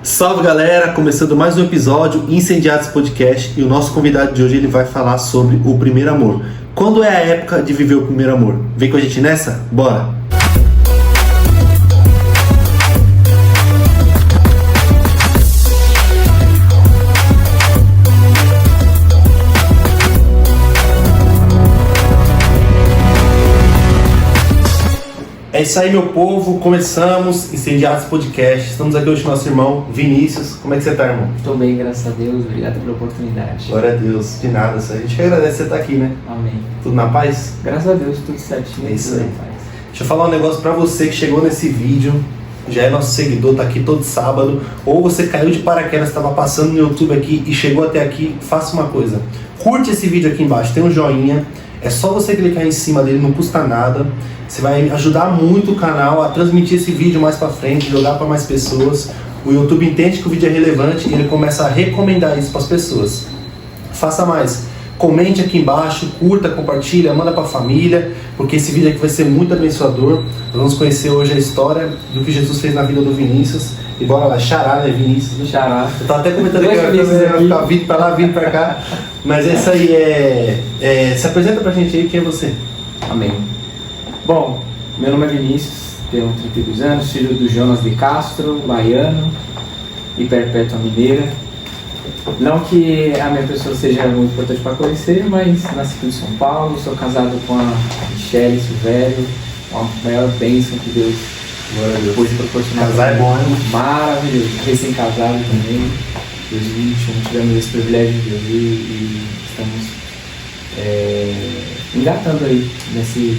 Salve galera, começando mais um episódio Incendiados Podcast e o nosso convidado de hoje ele vai falar sobre o primeiro amor. Quando é a época de viver o primeiro amor? Vem com a gente nessa? Bora! É isso aí, meu povo, começamos Incendiados Podcast. Estamos aqui hoje com o nosso irmão Vinícius. Como é que você tá, irmão? Estou bem, graças a Deus. Obrigado pela oportunidade. Glória a Deus, de nada. A gente que agradece você estar aqui, né? Amém. Tudo na paz? Graças a Deus, tudo certinho. É isso tudo aí. na paz. Deixa eu falar um negócio pra você que chegou nesse vídeo, já é nosso seguidor, tá aqui todo sábado, ou você caiu de paraquedas, estava passando no YouTube aqui e chegou até aqui, faça uma coisa. Curte esse vídeo aqui embaixo, tem um joinha, é só você clicar em cima dele, não custa nada. Você vai ajudar muito o canal a transmitir esse vídeo mais pra frente, jogar para mais pessoas. O YouTube entende que o vídeo é relevante e ele começa a recomendar isso para as pessoas. Faça mais. Comente aqui embaixo, curta, compartilha, manda pra família, porque esse vídeo aqui vai ser muito abençoador. Nós vamos conhecer hoje a história do que Jesus fez na vida do Vinícius. E bora lá, xará, né, Vinícius? Xará. Eu tava até comentando que vai ficar vindo pra lá, vindo pra cá. Mas é isso aí, se apresenta pra gente aí, quem é você? Amém. Bom, meu nome é Vinícius, tenho 32 anos, filho do Jonas de Castro, baiano e perpétua mineira. Não que a minha pessoa seja muito importante para conhecer, mas nasci aqui em São Paulo, sou casado com a Michele Silvério, uma maior bênção que Deus pôde proporcionar. Casar é bom, hein? Maravilhoso, recém-casado também. 2021 tivemos esse privilégio de Deus e estamos engatando aí nesse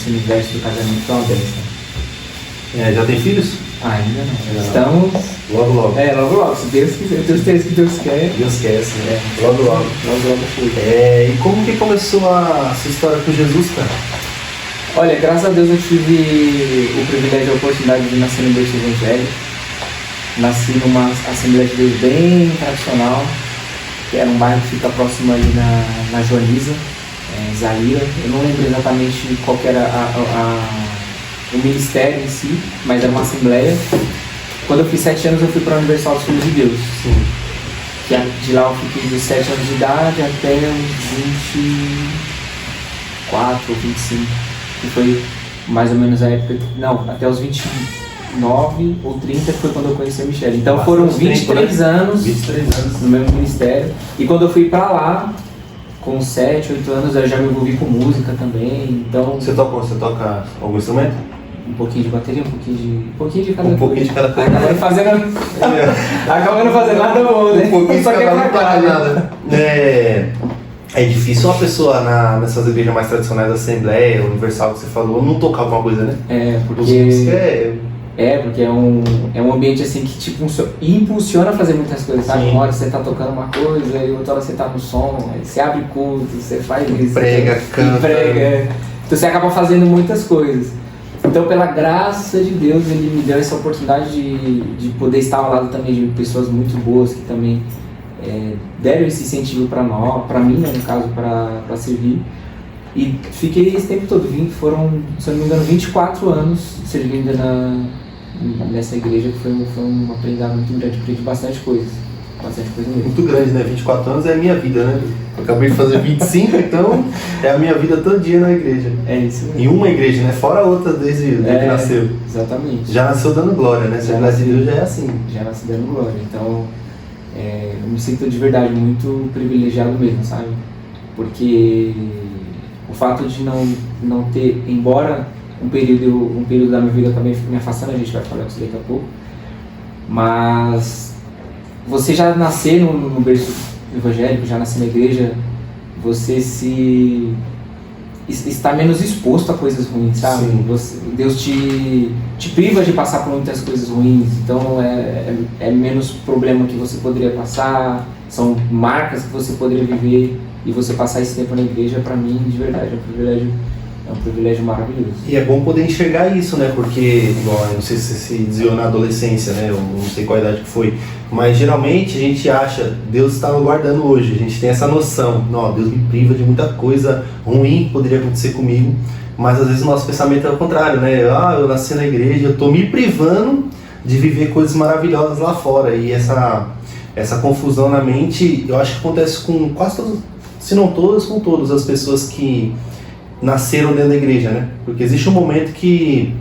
universo do casamento, que é uma bênção. Já tem filhos? Ainda não. Estamos. Logo, logo. Logo, se Deus quiser. Deus tem que Deus quer. Deus quer, sim. Logo, logo. Logo fui. E como que começou a sua história com Jesus, cara? Olha, graças a Deus eu tive o privilégio e a oportunidade de nascer no berço evangélico. Nasci numa Assembleia de Deus bem tradicional, que era um bairro que fica próximo ali na Joaniza, Zaira. Eu não lembro exatamente qual que era o ministério em si, mas era uma assembleia. Quando eu fiz 7 anos eu fui para a Universal dos Filhos de Deus. Sim. Que de lá eu fiquei dos 7 anos de idade até os 24 ou 25, que foi mais ou menos a época, não, até os 29 ou 30 foi quando eu conheci a Michele. Então foram 23 anos no mesmo ministério. E quando eu fui para lá, com 7, 8 anos, eu já me envolvi com música também. Então, Você toca algum instrumento? um pouquinho de bateria, um pouquinho de cada coisa. Um pouquinho de cada coisa. Acabando fazendo nada bom, né? Um pouquinho de Só que cada é um pra pra cá, né? nada. É difícil uma pessoa nessas igrejas mais tradicionais da Assembleia, Universal que você falou, não tocar alguma coisa, né? Porque é um ambiente assim que tipo impulsiona a fazer muitas coisas, sabe? Sim. Uma hora você tá tocando uma coisa, e outra hora você tá no som, aí você abre culto, você faz isso. Prega, canta. Então você acaba fazendo muitas coisas. Então, pela graça de Deus, Ele me deu essa oportunidade de poder estar ao lado também de pessoas muito boas que também deram esse incentivo para mim, né, no caso, para servir. E fiquei esse tempo todo, foram, se eu não me engano, 24 anos servindo nessa igreja, que foi um aprendizado muito grande, aprendi bastante coisa mesmo. Muito grande, né? 24 anos é a minha vida, né? Eu acabei de fazer 25, então é a minha vida todo dia na igreja. É isso mesmo. Em uma igreja, né? Fora a outra desde que nasceu. Exatamente. Já nasceu dando glória, né? Se a de Deus já é assim. Já nasci dando glória. Então, eu me sinto de verdade muito privilegiado mesmo, sabe? Porque o fato de não ter, embora um período da minha vida também me afastando, a gente vai falar disso daqui a pouco, mas você já nascer no berço evangélico, já nascer na igreja, você está menos exposto a coisas ruins, sabe? Deus te priva de passar por muitas coisas ruins, então é menos problema que você poderia passar, são marcas que você poderia viver, e você passar esse tempo na igreja, para mim, de verdade, é um privilégio maravilhoso. E é bom poder enxergar isso, né? Porque, igual, eu não sei se você se desviou na adolescência, né? Eu não sei qual idade que foi. Mas geralmente a gente acha, Deus está nos guardando hoje. A gente tem essa noção, não, Deus me priva de muita coisa ruim que poderia acontecer comigo. Mas às vezes o nosso pensamento é o contrário, né? Eu nasci na igreja, eu estou me privando de viver coisas maravilhosas lá fora. E essa confusão na mente, eu acho que acontece com quase todos, se não todas, com todas as pessoas que nasceram dentro da igreja, né? Porque existe um momento que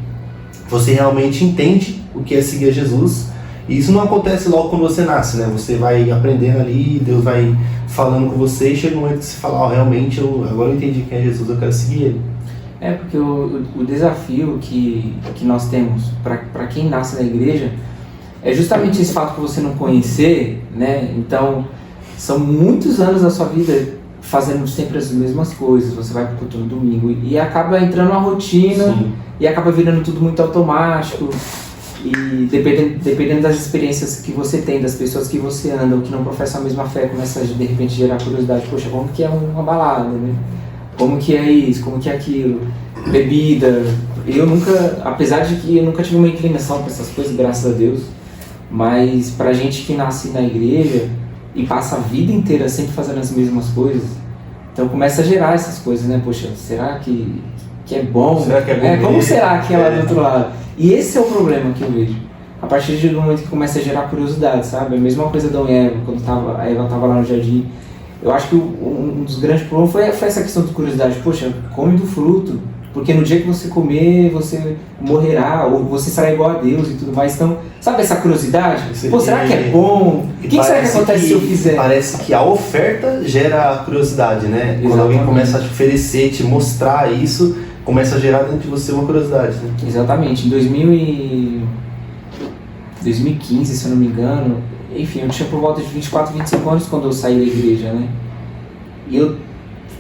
você realmente entende o que é seguir a Jesus, e isso não acontece logo quando você nasce, né? Você vai aprendendo ali, Deus vai falando com você, e chega um momento que você fala, realmente, agora eu entendi quem é Jesus, eu quero seguir Ele. Porque o desafio que nós temos para quem nasce na igreja é justamente esse fato que você não conhecer, né? Então, são muitos anos da sua vida fazendo sempre as mesmas coisas, você vai pro culto no domingo e acaba entrando na rotina. Sim. E acaba virando tudo muito automático, e dependendo das experiências que você tem, das pessoas que você anda ou que não professam a mesma fé, começa a de repente gerar curiosidade, poxa, como que é uma balada, né? Como que é isso, como que é aquilo, bebida. Eu nunca, apesar de que eu nunca tive uma inclinação para essas coisas, graças a Deus, mas pra gente que nasce na igreja e passa a vida inteira sempre fazendo as mesmas coisas, então começa a gerar essas coisas, né? Poxa, será que é bom? Será que é bom? Como será que é lá do outro lado? E esse é o problema que eu vejo. A partir do momento que começa a gerar curiosidade, sabe? A mesma coisa da Eva, quando a Eva estava lá no jardim. Eu acho que um dos grandes problemas foi essa questão de curiosidade. Poxa, come do fruto, porque no dia que você comer, você morrerá, ou você será igual a Deus e tudo mais. Então, sabe essa curiosidade? Pô, será que é bom? O que será que acontece se eu fizer? Parece que a oferta gera curiosidade, né? Exatamente. Quando alguém começa a te oferecer, te mostrar isso, começa a gerar dentro de você uma curiosidade, né? Exatamente. Em 2015, se eu não me engano, enfim, eu tinha por volta de 24, 25 anos quando eu saí da igreja, né? E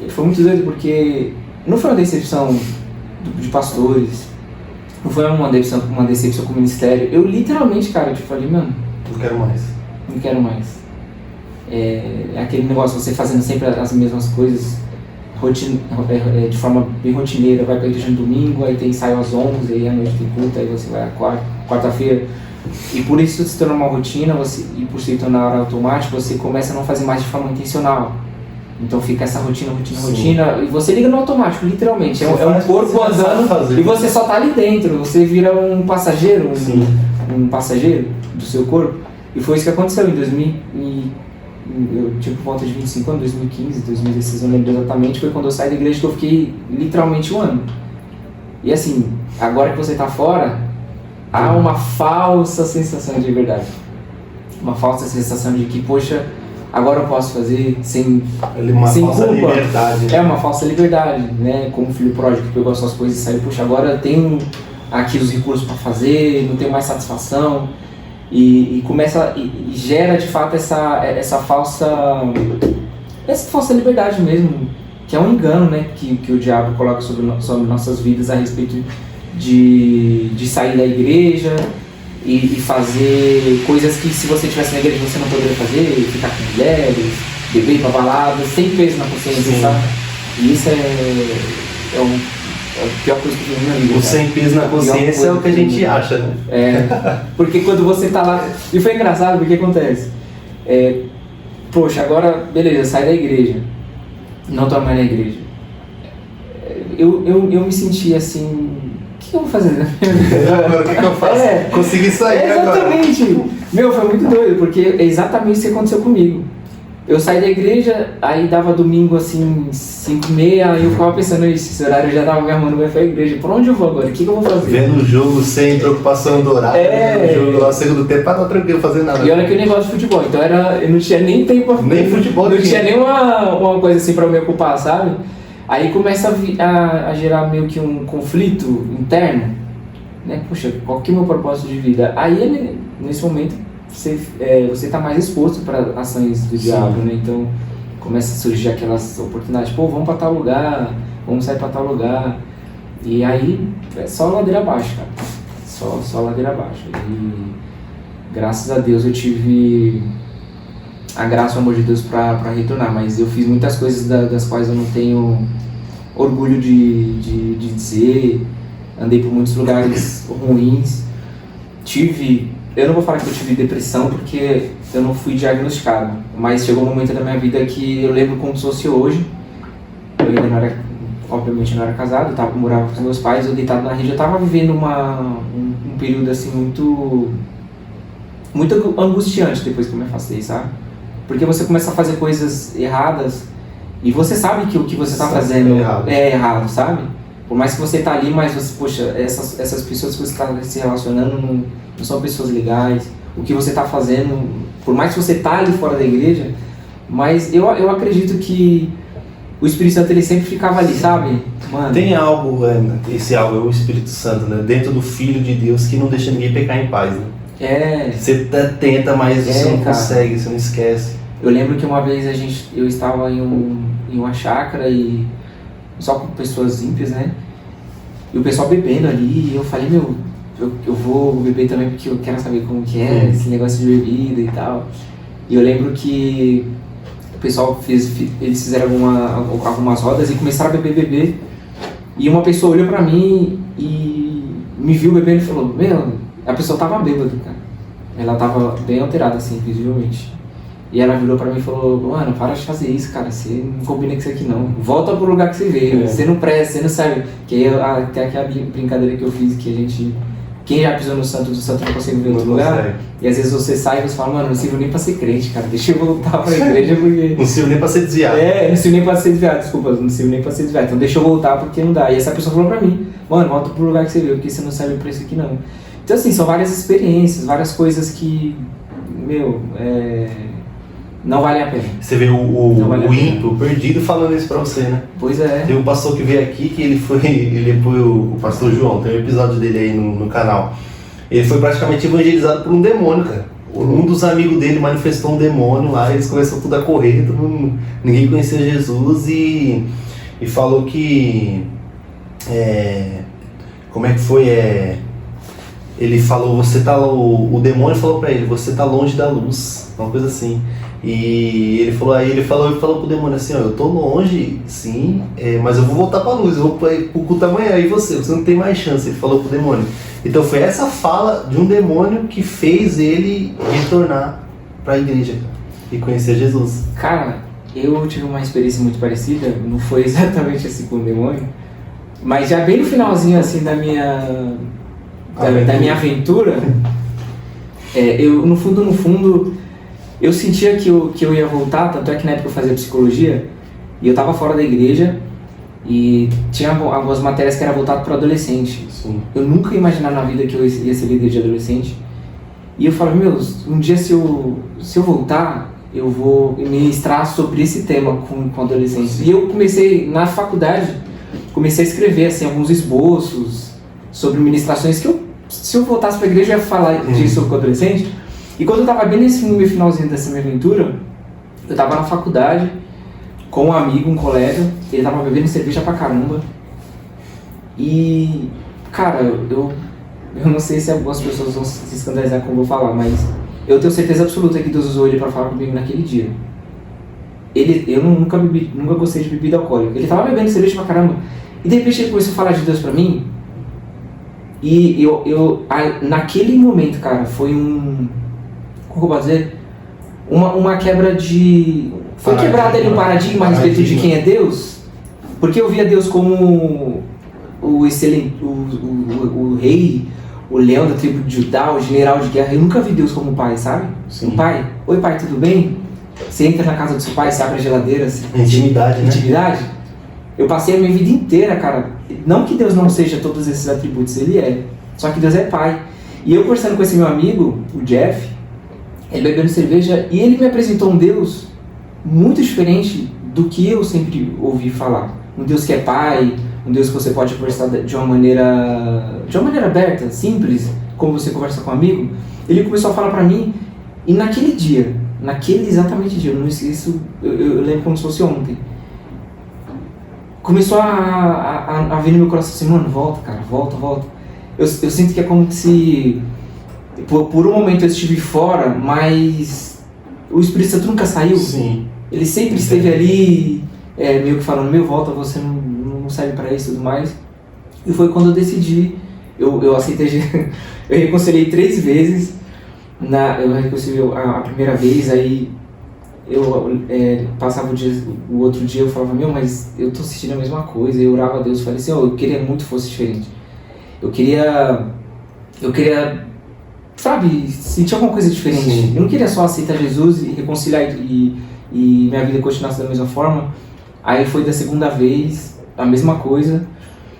foi muito doido porque não foi uma decepção de pastores, não foi uma decepção com o ministério. Eu literalmente, cara, eu falei, mano, não quero mais. Não quero mais. É aquele negócio, você fazendo sempre as mesmas coisas, de forma bem rotineira, vai pra igreja no domingo, aí tem ensaio às 11, aí à noite tem culto, aí você vai à quarta-feira. E por isso se torna uma rotina, e por se tornar automático, você começa a não fazer mais de forma intencional. Então fica essa rotina, e você liga no automático, literalmente. É um corpo andando e você só tá ali dentro, você vira um passageiro, um passageiro do seu corpo. E foi isso que aconteceu em 2000, eu tive por volta de 25 anos, 2015, 2016, eu não lembro exatamente, foi quando eu saí da igreja que eu fiquei literalmente um ano. E assim, agora que você tá fora, há uma falsa sensação de liberdade. Uma falsa sensação de que, poxa, agora eu posso fazer sem falsa culpa. Liberdade. É uma falsa liberdade, né? Como filho pródigo que pegou as suas coisas e saiu, puxa, agora eu tenho aqui os recursos para fazer, não tenho mais satisfação. E começa e gera de fato essa falsa liberdade mesmo, que é um engano, né? Que o diabo coloca sobre nossas vidas a respeito de sair da igreja e fazer coisas que se você estivesse na igreja você não poderia fazer, ficar com mulheres, beber pra balada, sem peso na consciência, sabe? E isso é a pior coisa que eu tenho na vida. O sem peso na consciência é o que a gente acha, né? Porque quando você tá lá... E foi engraçado, porque acontece? Poxa, agora, beleza, sai da igreja. Não tô mais na igreja. Eu me senti assim... O que eu vou fazer na minha vida? Agora, o que eu faço? Consegui sair agora. Exatamente. Meu, foi muito doido, porque é exatamente isso que aconteceu comigo. Eu saí da igreja, aí dava domingo assim, 5h30, aí eu ficava pensando nisso, esse horário eu já tava me arrumando pra ir pra igreja. Por onde eu vou agora? O que eu vou fazer? Vendo o jogo sem preocupação do horário, vendo o jogo lá no segundo tempo, pra não tranquilo fazer nada. E olha que eu nem gosto de futebol, então eu não tinha nem tempo nem futebol, não tinha nem uma coisa assim pra me ocupar, sabe? Aí começa a gerar meio que um conflito interno, né? Poxa, qual que é o meu propósito de vida? Aí nesse momento você está mais exposto para ações do diabo, né? Então começa a surgir aquelas oportunidades, pô, vamos para tal lugar, vamos sair para tal lugar, e aí é só ladeira abaixo, cara, só ladeira abaixo. E graças a Deus eu tive a graça e o amor de Deus para retornar, mas eu fiz muitas coisas das quais eu não tenho orgulho de dizer, andei por muitos lugares ruins, eu não vou falar que eu tive depressão porque eu não fui diagnosticado, mas chegou um momento da minha vida que eu lembro como se fosse hoje. Eu ainda não era, obviamente não era casado, morava com os meus pais, eu deitado na rede, eu estava vivendo um período assim muito muito angustiante depois que eu me afastei, sabe? Porque você começa a fazer coisas erradas e você sabe que o que você está fazendo é errado, sabe? Por mais que você tá ali, mas você, poxa, essas pessoas que você está se relacionando não são pessoas legais. O que você está fazendo, por mais que você tá ali fora da igreja, mas eu acredito que o Espírito Santo ele sempre ficava ali, sabe? Mano. Tem algo, esse algo é o Espírito Santo, né? Dentro do Filho de Deus que não deixa ninguém pecar em paz, né? Você tenta, mas você não consegue, você não esquece. Eu lembro que uma vez eu estava em uma chácara e só com pessoas ímpias, né? E o pessoal bebendo ali, e eu falei, eu vou beber também porque eu quero saber como que é esse negócio de bebida e tal. E eu lembro que o pessoal eles fizeram algumas rodas e começaram a beber. E uma pessoa olhou pra mim e me viu bebendo e falou, a pessoa tava bêbada, cara. Ela tava bem alterada, assim, visivelmente. E ela virou pra mim e falou, mano, para de fazer isso, cara, você não combina com isso aqui não. Volta pro lugar que você veio, você não presta, você não serve. Que aí até aquela brincadeira que eu fiz, que quem já pisou no santo do santo não consegue ver em outro lugar. E às vezes você sai e você fala, mano, não sirvo nem pra ser crente, cara, deixa eu voltar pra igreja porque... Não sirvo nem pra ser desviado. Não sirvo nem pra ser desviado, desculpa, não sirvo nem pra ser desviado. Então deixa eu voltar porque não dá. E essa pessoa falou pra mim, mano, volta pro lugar que você veio, porque você não serve pra isso aqui não. Então assim, são várias experiências, várias coisas que, não vale a pena. Você vê o ímpio perdido falando isso pra você, né? Pois é. Tem um pastor que veio aqui que ele foi o pastor João, tem um episódio dele aí no canal. Ele foi praticamente evangelizado por um demônio, cara. Um dos amigos dele manifestou um demônio lá, eles começaram tudo a correr, ninguém conhecia Jesus e falou que... como é que foi? Ele falou, o demônio falou pra ele, você tá longe da luz, uma coisa assim. E ele falou pro demônio assim, eu tô longe, sim, mas eu vou voltar pra luz, eu vou pro culto amanhã, e você não tem mais chance, ele falou pro demônio. Então foi essa fala de um demônio que fez ele retornar pra igreja, cara, e conhecer Jesus. Cara, eu tive uma experiência muito parecida, não foi exatamente assim com o demônio, mas já bem no finalzinho assim da minha aventura, eu no fundo, eu sentia que eu ia voltar, tanto é que na época eu fazia psicologia, e eu tava fora da igreja, e tinha algumas matérias que era voltado para adolescente. Sim. Eu nunca ia imaginar na vida que eu ia ser líder de adolescente, e eu falava, um dia se eu voltar, eu vou ministrar sobre esse tema com adolescentes. E eu comecei, na faculdade, a escrever assim, alguns esboços sobre ministrações que se eu voltasse para a igreja, eu ia falar disso com adolescente. E quando eu estava bem nesse finalzinho dessa minha aventura, eu estava na faculdade com um amigo, um colega, ele estava bebendo cerveja pra caramba. E, cara, eu não sei se algumas pessoas vão se escandalizar com o que eu vou falar, mas eu tenho certeza absoluta que Deus usou ele para falar comigo naquele dia. Eu nunca gostei de bebida alcoólica. Ele estava bebendo cerveja pra caramba. E de repente ele começou a falar de Deus pra mim. E naquele momento, cara, foi como eu posso dizer? Uma quebra de... Foi quebrado ali um paradigma a respeito de quem é Deus. Porque eu via Deus como o excelente, o rei, o leão da tribo de Judá, o general de guerra. Eu nunca vi Deus como um pai, sabe? Sim. Um pai. Oi pai, tudo bem? Você entra na casa do seu pai, você abre a geladeira. Intimidade, né? Intimidade. Eu passei a minha vida inteira, cara. Não que Deus não seja todos esses atributos, Ele é. Só que Deus é pai. E eu conversando com esse meu amigo, o Jeff, ele bebendo cerveja, e ele me apresentou um Deus muito diferente do que eu sempre ouvi falar. Um Deus que é pai, um Deus que você pode conversar de uma maneira aberta, simples, como você conversa com um amigo. Ele começou a falar pra mim, e naquele exatamente dia, eu não esqueço, eu lembro como se fosse ontem, começou a vir no meu coração assim, mano, volta, cara, volta. Eu sinto que é como se, por um momento eu estive fora, mas o Espírito Santo nunca saiu. Sim. Ele sempre esteve ali, meio que falando, volta, você não serve pra isso e tudo mais. E foi quando eu decidi, eu aceitei, eu reconciliei 3 vezes, eu reconciliei a primeira vez, aí eu passava o outro dia, eu falava, mas eu tô sentindo a mesma coisa, eu orava a Deus, falei assim, eu queria muito que fosse diferente. Eu queria sabe, sentir alguma coisa diferente. Sim. Eu não queria só aceitar Jesus e reconciliar e minha vida continuasse da mesma forma. Aí foi da segunda vez, a mesma coisa.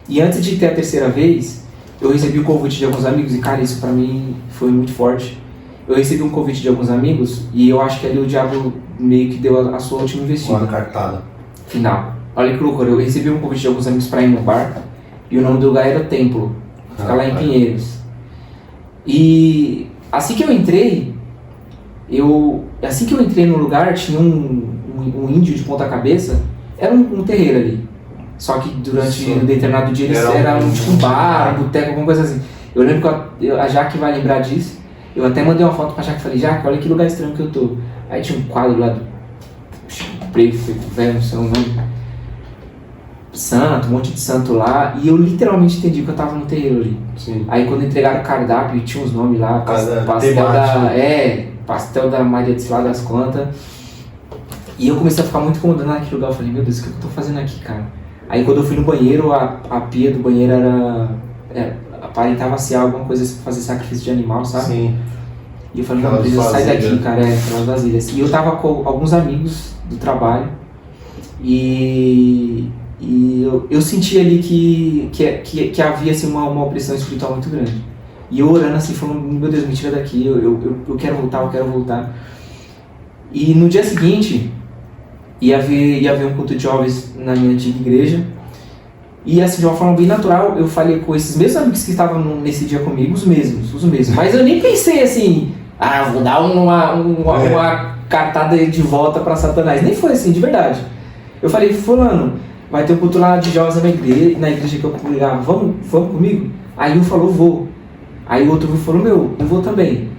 E antes de ter a terceira vez, eu recebi o convite de alguns amigos, e cara, isso pra mim foi muito forte. Eu recebi um convite de alguns amigos, e eu acho que ali o diabo meio que deu a sua última investida. Uma cartada. Final. Olha que loucura, eu recebi um convite de alguns amigos pra ir no bar, e o nome do lugar era Templo, fica lá em Pinheiros. E assim que eu entrei no lugar, tinha um índio de ponta cabeça, era um terreiro ali. Só que durante um determinado dia eles eram tipo um bar, um boteco, alguma coisa assim. Eu lembro que a Jaque vai lembrar disso. Eu até mandei uma foto pra Jaque e falei, Jaque, olha que lugar estranho que eu tô. Aí tinha um quadro lá do prefeito, velho, não sei o nome. Santo, um monte de santo lá. E eu literalmente entendi que eu tava no terreiro ali. Sim. Aí quando entregaram o cardápio, tinha uns nomes lá, pastel da Maria de lá das quantas. E eu comecei a ficar muito incomodado naquele lugar. Eu falei, meu Deus, o que eu tô fazendo aqui, cara? Aí quando eu fui no banheiro, a pia do banheiro aparentava ser alguma coisa, fazer sacrifício de animal, sabe? Sim. E eu falei, não, preciso sair daqui, cara, aquelas vasilhas. E eu tava com alguns amigos do trabalho e eu senti ali que havia assim, uma opressão espiritual muito grande. E eu orando assim, falando, meu Deus, me tira daqui, eu quero voltar. E no dia seguinte, ia haver um culto de jovens na minha antiga igreja. E assim, de uma forma bem natural, eu falei com esses mesmos amigos que estavam nesse dia comigo, os mesmos. Mas eu nem pensei assim, vou dar uma cartada de volta para Satanás. Nem foi assim, de verdade. Eu falei, fulano, vai ter um culto lá de jovens na igreja que eu congregava, vamos comigo? Aí um falou, vou. Aí o outro falou, eu vou também.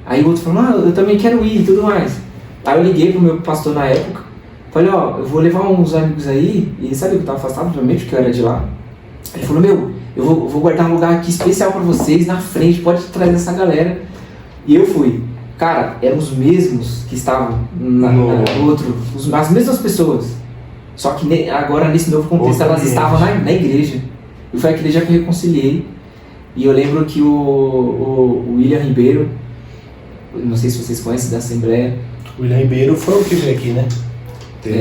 Aí o outro falou, eu também quero ir e tudo mais. Aí eu liguei pro meu pastor na época, falei, eu vou levar uns amigos aí, e ele sabia que eu estava afastado, obviamente, porque eu era de lá. Ele falou, eu vou guardar um lugar aqui especial para vocês, na frente, pode trazer essa galera. E eu fui. Cara, eram os mesmos que estavam no outro, as mesmas pessoas. Só que agora, nesse novo contexto, elas estavam na igreja. E foi a igreja que eu reconciliei. E eu lembro que o William Ribeiro, não sei se vocês conhecem, da Assembleia. O William Ribeiro foi o que veio aqui, né?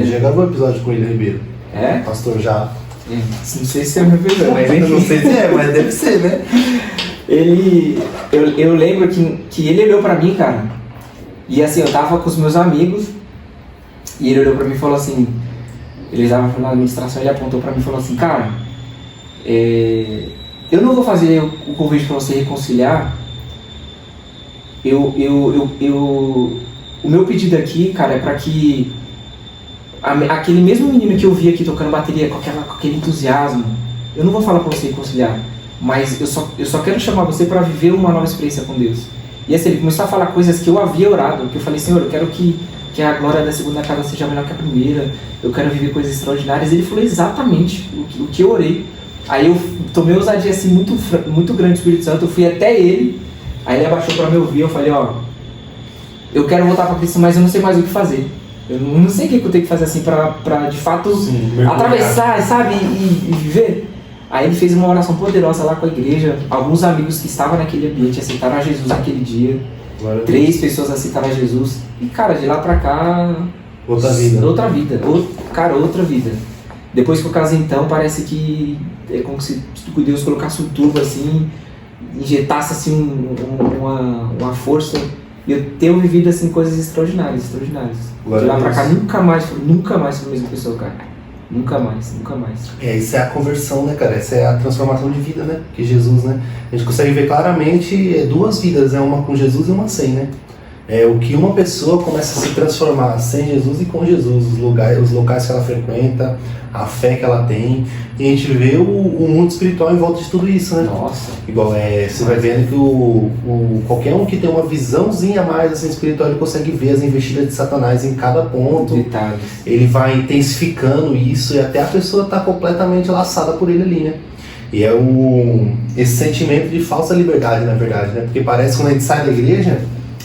Já gravou um episódio com o William Ribeiro. É? Pastor já. Não sei se é meu Ribeiro, mas eu não sei se mas deve ser, né? Eu lembro que ele olhou pra mim, cara. E assim, eu tava com os meus amigos. E ele olhou pra mim e falou assim. Ele estava na administração, ele apontou pra mim e falou assim, cara, eu não vou fazer o convite pra você reconciliar. O meu pedido aqui, cara, é pra que aquele mesmo menino que eu vi aqui tocando bateria com aquele entusiasmo, eu não vou falar pra você reconciliar, mas eu só quero chamar você pra viver uma nova experiência com Deus. E assim, ele começou a falar coisas que eu havia orado, que eu falei, Senhor, eu quero que a glória da segunda casa seja melhor que a primeira, eu quero viver coisas extraordinárias. Ele falou exatamente o que eu orei. Aí eu tomei ousadia assim, muito grande do Espírito Santo, eu fui até ele, aí ele abaixou pra me ouvir, eu falei, eu quero voltar pra Cristo, mas eu não sei mais o que fazer. Eu não sei o que eu tenho que fazer assim pra de fato atravessar, sabe, e viver. Aí ele fez uma oração poderosa lá com a igreja, alguns amigos que estavam naquele ambiente aceitaram a Jesus naquele dia. 3 pessoas aceitaram a Jesus. E cara, de lá pra cá... Outra vida. Outra vida. Depois que eu casei então, parece que é como se Deus colocasse um tubo assim, injetasse assim uma força. E eu tenho vivido assim coisas extraordinárias. De lá pra cá, nunca mais fui a mesma pessoa, cara. Nunca mais. Isso é a conversão, né, cara? Essa é a transformação de vida, né? Que Jesus, né? A gente consegue ver claramente 2 vidas, né? Uma com Jesus e uma sem, né? O que uma pessoa começa a se transformar sem Jesus e com Jesus, os locais que ela frequenta, a fé que ela tem, e a gente vê o mundo espiritual em volta de tudo isso, né? Nossa. Igual você vai vendo que qualquer um que tem uma visãozinha a mais assim, espiritual, ele consegue ver as investidas de Satanás em cada ponto. Detalhes. Ele vai intensificando isso e até a pessoa está completamente laçada por ele ali, né? E é esse sentimento de falsa liberdade, na verdade, né? Porque parece que quando a gente sai da igreja,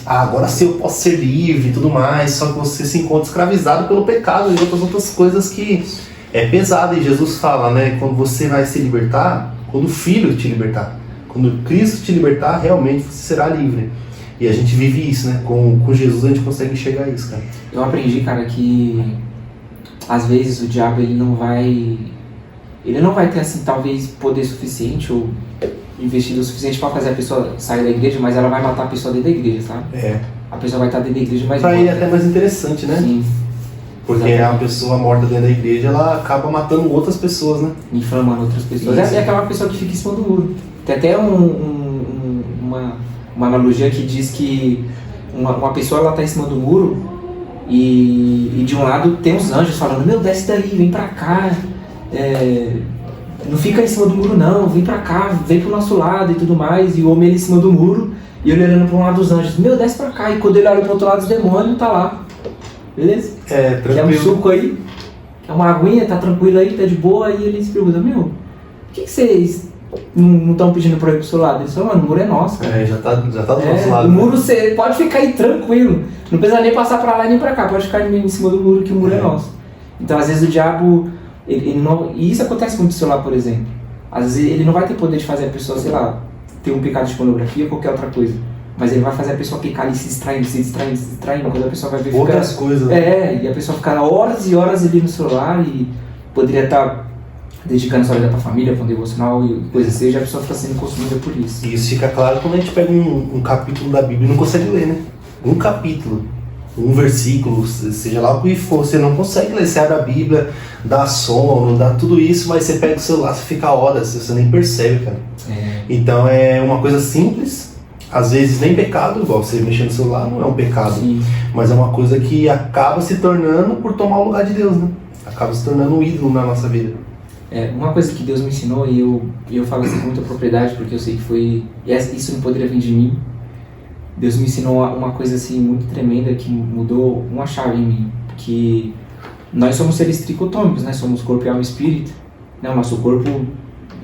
agora sim eu posso ser livre e tudo mais, só que você se encontra escravizado pelo pecado e outras coisas que é pesado. E Jesus fala, né? Quando você vai se libertar, quando o Filho te libertar. Quando Cristo te libertar, realmente você será livre. E a gente vive isso, né? Com Jesus a gente consegue enxergar isso, cara. Eu aprendi, cara, que às vezes o diabo ele não vai ter, assim, talvez poder suficiente ou investido o suficiente para fazer a pessoa sair da igreja, mas ela vai matar a pessoa dentro da igreja, sabe? A pessoa vai estar dentro da igreja, mas pra ele é até mais interessante, né? Sim. Porque Exatamente. a pessoa morta dentro da igreja, ela acaba matando outras pessoas, né? Inflamando outras pessoas. Isso. É aquela pessoa que fica em cima do muro. Tem até uma analogia que diz que uma pessoa ela tá em cima do muro e de um lado tem os anjos falando, meu, desce daí, vem pra cá, não fica em cima do muro não, vem pra cá, vem pro nosso lado e tudo mais, e o homem ele em cima do muro e ele olhando pra um lado dos anjos, meu, desce pra cá, e quando ele olha pro outro lado os demônios, tá lá, beleza? Tranquilo. Quer um suco aí, quer uma aguinha, tá tranquilo aí, tá de boa, e ele se pergunta, meu, por que vocês não estão pedindo pra ir pro seu lado? Eles falam, mano, o muro é nosso, cara. Já tá do nosso lado. O muro você pode ficar aí tranquilo, não precisa nem passar pra lá nem pra cá, pode ficar em cima do muro que o muro é nosso. Então às vezes o diabo, ele não, e isso acontece muito no celular, por exemplo, às vezes ele não vai ter poder de fazer a pessoa, sei lá, ter um pecado de pornografia ou qualquer outra coisa, mas ele vai fazer a pessoa picar ali, se distraindo, quando a pessoa vai ver outras coisas. E a pessoa ficar horas e horas ali no celular e poderia estar dedicando sua vida pra família, pra um devocional e coisa assim, já a pessoa fica sendo consumida por isso. E isso fica claro quando a gente pega um capítulo da Bíblia e não consegue ler, né? Um capítulo, um versículo, seja lá o que for, você não consegue ler. Você abre a Bíblia, dá sono, dá tudo isso, mas você pega o celular, você fica horas, você nem percebe, cara. Então é uma coisa simples, às vezes nem pecado, igual você mexer no celular não é um pecado, Sim. mas é uma coisa que acaba se tornando por tomar o lugar de Deus, né? Acaba se tornando um ídolo na nossa vida. Uma coisa que Deus me ensinou, e eu falo assim com muita propriedade, porque eu sei que foi, isso não poderia vir de mim. Deus me ensinou uma coisa assim muito tremenda que mudou uma chave em mim, que nós somos seres tricotômicos, né? Somos corpo, alma e espírito, né? O nosso corpo,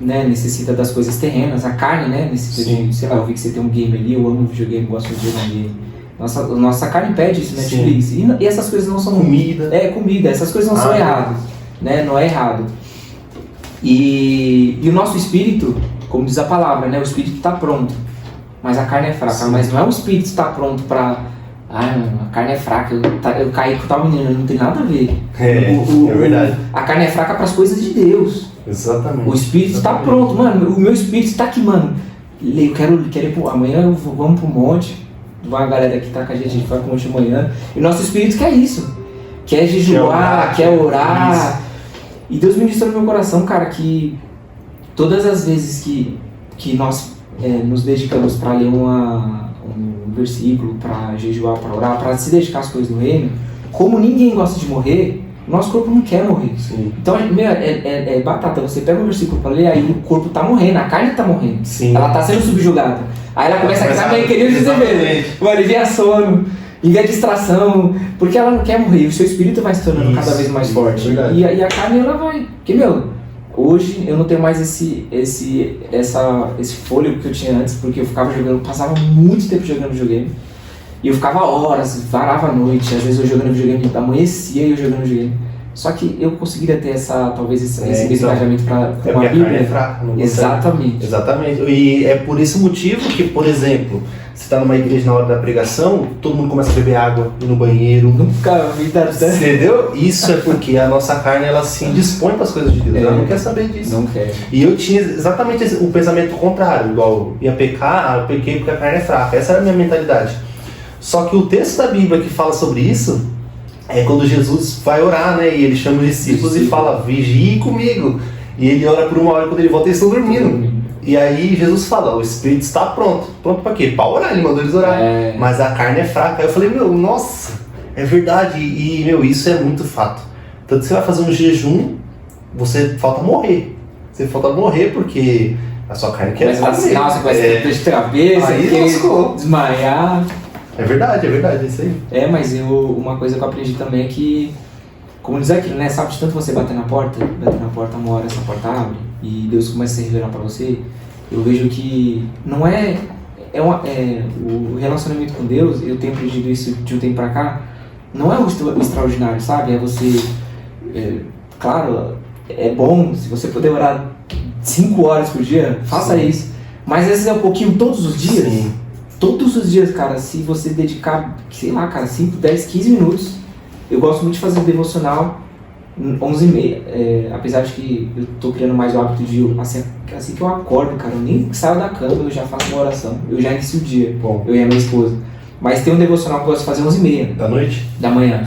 né, necessita das coisas terrenas, a carne, né, necessita de, sei lá, eu vi que você tem um game ali, eu amo videogame, gosto de jogar game. Nossa carne pede isso, Netflix, e essas coisas não são... Comida. Comida, essas coisas não são erradas, né, não é errado. E o nosso espírito, como diz a palavra, né, o espírito está pronto, mas a carne é fraca. Sim. Mas não é o espírito que está pronto para... a carne é fraca, eu caí com tal menino, não tem nada a ver. É verdade. A carne é fraca para as coisas de Deus. Exatamente. O espírito está pronto, mano, o meu espírito está aqui, mano. Eu quero ir pro... Amanhã vamos pro monte, vai a galera que tá com a gente vai pro monte amanhã. E nosso espírito quer isso, quer jejuar, quer orar. E Deus ministrou no meu coração, cara, que todas as vezes que nós nos dedicamos para ler um versículo, para jejuar, para orar, para se dedicar às coisas do reino, como ninguém gosta de morrer, nosso corpo não quer morrer. Sim. Então, é batata, você pega um versículo para ler, aí o corpo tá morrendo, a carne tá morrendo. Sim. Ela tá sendo subjugada. Aí ela começa a criar mecanismos de dever, alivia sono, envia distração, porque ela não quer morrer, e o seu espírito vai se tornando cada vez mais forte. E a carne, ela vai. Porque, hoje eu não tenho mais esse fôlego que eu tinha antes, porque eu ficava jogando, passava muito tempo jogando videogame. E eu ficava horas, varava a noite, às vezes eu jogando videogame, amanhecia e eu jogando videogame. Só que eu conseguiria ter talvez esse engajamento com uma Bíblia. Carne é fraca, não Exatamente. Exatamente. E é por esse motivo que, por exemplo, você está numa igreja na hora da pregação, todo mundo começa a beber água, ir no banheiro. Nunca vi dar certo. Entendeu? Isso é porque a nossa carne, ela se indispõe para as coisas de Deus. Ela não quer saber disso. Não quer. E eu tinha exatamente o pensamento contrário. Igual, ia pecar, eu pequei porque a carne é fraca. Essa era a minha mentalidade. Só que o texto da Bíblia que fala sobre isso é quando Jesus vai orar, né? E ele chama os discípulos e fala, vigie comigo. E ele ora por uma hora e quando ele volta eles estão dormindo. E aí Jesus fala, o Espírito está pronto. Pronto pra quê? Pra orar, ele mandou eles orar. Mas a carne é fraca. Aí eu falei, nossa, é verdade. E, isso é muito fato. Tanto que você vai fazer um jejum, você falta morrer. Você falta morrer porque a sua carne quer comer. Você vai ter dor de cabeça, quer desmaiar. É verdade, é isso aí. Mas uma coisa que eu aprendi também é que, como diz aquilo, né? Sabe de tanto você bater na porta, uma hora essa porta abre e Deus começa a se revelar pra você. Eu vejo que não o relacionamento com Deus, eu tenho aprendido isso de um tempo pra cá, não é o extraordinário, sabe? É você, claro, é bom se você puder orar 5 horas por dia, faça isso. Mas às vezes é um pouquinho todos os dias. Sim. Todos os dias, cara, se você dedicar, sei lá, cara, 5, 10, 15 minutos. Eu gosto muito de fazer um devocional 11h30, apesar de que eu tô criando mais o hábito de, assim que eu acordo, cara, eu nem saio da cama, eu já faço uma oração, eu já inicio o dia, Bom. eu e a minha esposa. Mas tem um devocional que eu gosto de fazer 11h30. Da noite? Da manhã.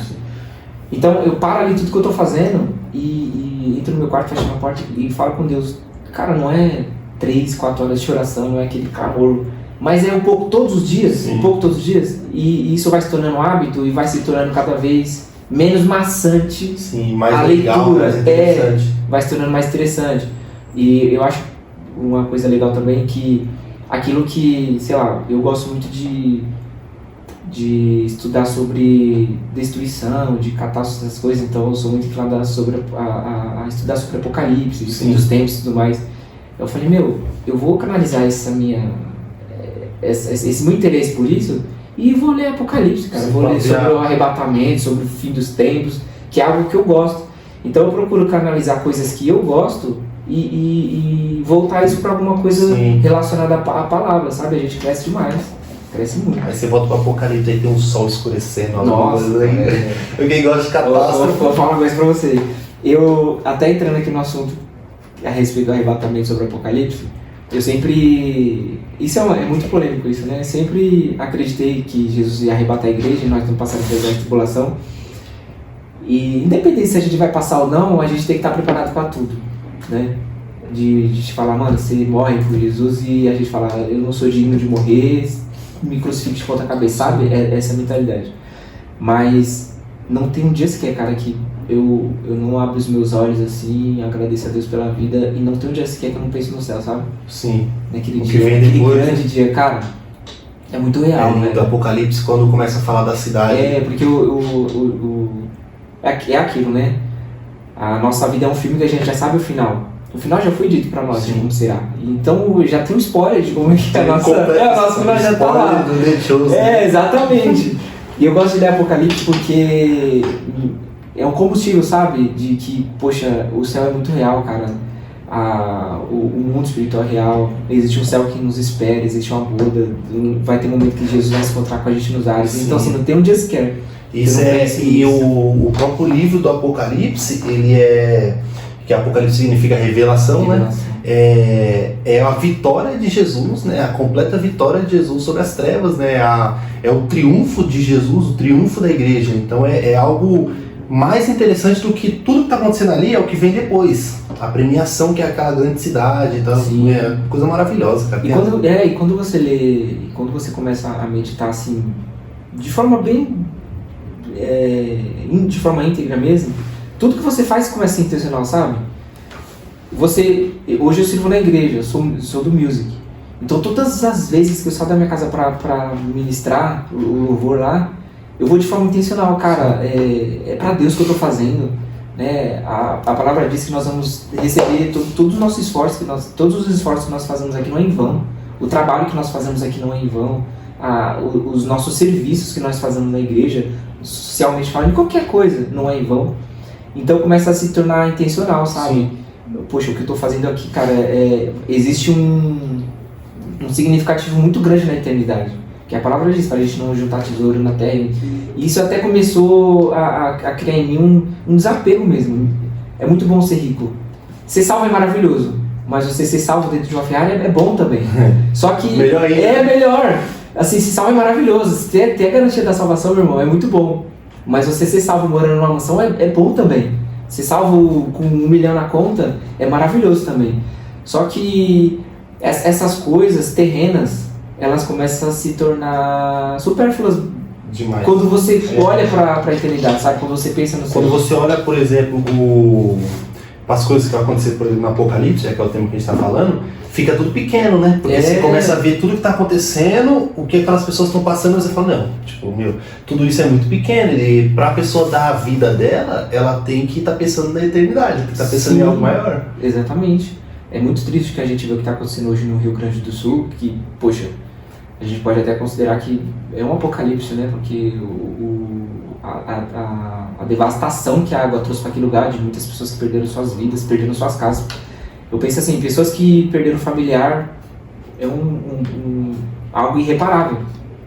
Então eu paro ali tudo que eu tô fazendo e entro no meu quarto, fecho minha porta e falo com Deus. Cara, não é 3, 4 horas de oração, não é aquele clamor, mas é um pouco todos os dias, Sim. um pouco todos os dias, e isso vai se tornando um hábito e vai se tornando cada vez menos maçante. Sim, mais a legal, leitura, mais interessante. vai se tornando mais interessante. E eu acho uma coisa legal também que aquilo que, sei lá, eu gosto muito de estudar sobre destruição, de catástrofe, essas coisas, então eu sou muito inclinado sobre a estudar sobre Apocalipse, de fim dos tempos e tudo mais. Eu falei, eu vou canalizar esse meu interesse por isso e vou ler Apocalipse, cara. Vou ler sobre o arrebatamento, sobre o fim dos tempos, que é algo que eu gosto. Então eu procuro canalizar coisas que eu gosto e voltar isso para alguma coisa relacionada à palavra, sabe? A gente cresce demais. Cresce muito. Aí você volta pro Apocalipse e tem um sol escurecendo. Nossa, Quem gosta de catástrofe. Vou falar uma coisa pra você. Eu, até entrando aqui no assunto a respeito do arrebatamento sobre o Apocalipse, eu sempre... Isso é muito polêmico isso, né? Eu sempre acreditei que Jesus ia arrebatar a igreja e nós não passarmos pela tribulação. E independente se a gente vai passar ou não, a gente tem que estar preparado para tudo, né? De falar, mano, você morre por Jesus e a gente fala, eu não sou digno de morrer, me crucifique de ponta cabeça, sabe? Essa é a mentalidade. Mas não tem um dia sequer, cara, que eu não abro os meus olhos assim, agradeço a Deus pela vida, e não tem um dia sequer que eu não penso no céu, sabe? Sim. Naquele dia, aquele grande dia, cara, é muito real, né? Do Apocalipse, quando começa a falar da cidade. Porque é aquilo, né? A nossa vida é um filme que a gente já sabe o final. O final já foi dito pra nós, de como será. Então já tem um spoiler de como é que a nossa final já tá lá. Exatamente. E eu gosto de ler Apocalipse porque é um combustível, sabe? De que, poxa, o céu é muito real, cara. O mundo espiritual é real. Existe um céu que nos espera, existe uma boda. Vai ter um momento que Jesus vai se encontrar com a gente nos ares. Sim. Então, assim, não tem um dia sequer. Isso o próprio livro do Apocalipse, ele é... que Apocalipse significa revelação, né? É a vitória de Jesus, né? A completa vitória de Jesus sobre as trevas, né? É o triunfo de Jesus, o triunfo da igreja. Então é algo mais interessante do que tudo que está acontecendo ali, é o que vem depois. A premiação, que é aquela grande cidade, então, é coisa maravilhosa, cara. E quando você lê, quando você começa a meditar assim, de forma bem... de forma íntegra mesmo, tudo que você faz começa a ser intencional, sabe? Hoje eu sirvo na igreja, eu sou do music. Então todas as vezes que eu saio da minha casa pra ministrar o louvor lá, eu vou de forma intencional, cara. É pra Deus que eu tô fazendo, né? A palavra diz que nós vamos receber todos os nossos esforços, todos os esforços que nós fazemos aqui não é em vão. O trabalho que nós fazemos aqui não é em vão. Os nossos serviços que nós fazemos na igreja, socialmente falando, qualquer coisa não é em vão. Então começa a se tornar intencional, sabe? Sim. Poxa, o que eu estou fazendo aqui, cara, existe um significativo muito grande na eternidade. Que a palavra diz para a gente não juntar tesouro na terra. E isso até começou a criar em mim um desapego mesmo. É muito bom ser rico. Ser salvo é maravilhoso, mas você ser salvo dentro de uma Ferrari é bom também. Só que melhor ainda. É melhor. Assim, ser salvo é maravilhoso. Ter a garantia da salvação, meu irmão, é muito bom. Mas você ser salvo morando numa mansão é bom também. Ser salvo com 1 milhão na conta é maravilhoso também. Só que essas coisas terrenas, elas começam a se tornar supérfluas demais. Quando você olha para a eternidade, sabe? Quando você pensa no céu. Quando você olha, por exemplo, as coisas que vão acontecer, por exemplo, no Apocalipse, que é o tema que a gente está falando, fica tudo pequeno, né? Porque você começa a ver tudo que está acontecendo, o que aquelas pessoas estão passando, e você fala, não, tipo, tudo isso é muito pequeno, e para a pessoa dar a vida dela, ela tem que estar pensando na eternidade, tem que estar pensando em algo maior. Exatamente. É muito triste que a gente vê o que está acontecendo hoje no Rio Grande do Sul, que, poxa, a gente pode até considerar que é um apocalipse, né? Porque a devastação que a água trouxe para aquele lugar, de muitas pessoas que perderam suas vidas, perderam suas casas. Eu penso assim, pessoas que perderam familiar algo irreparável.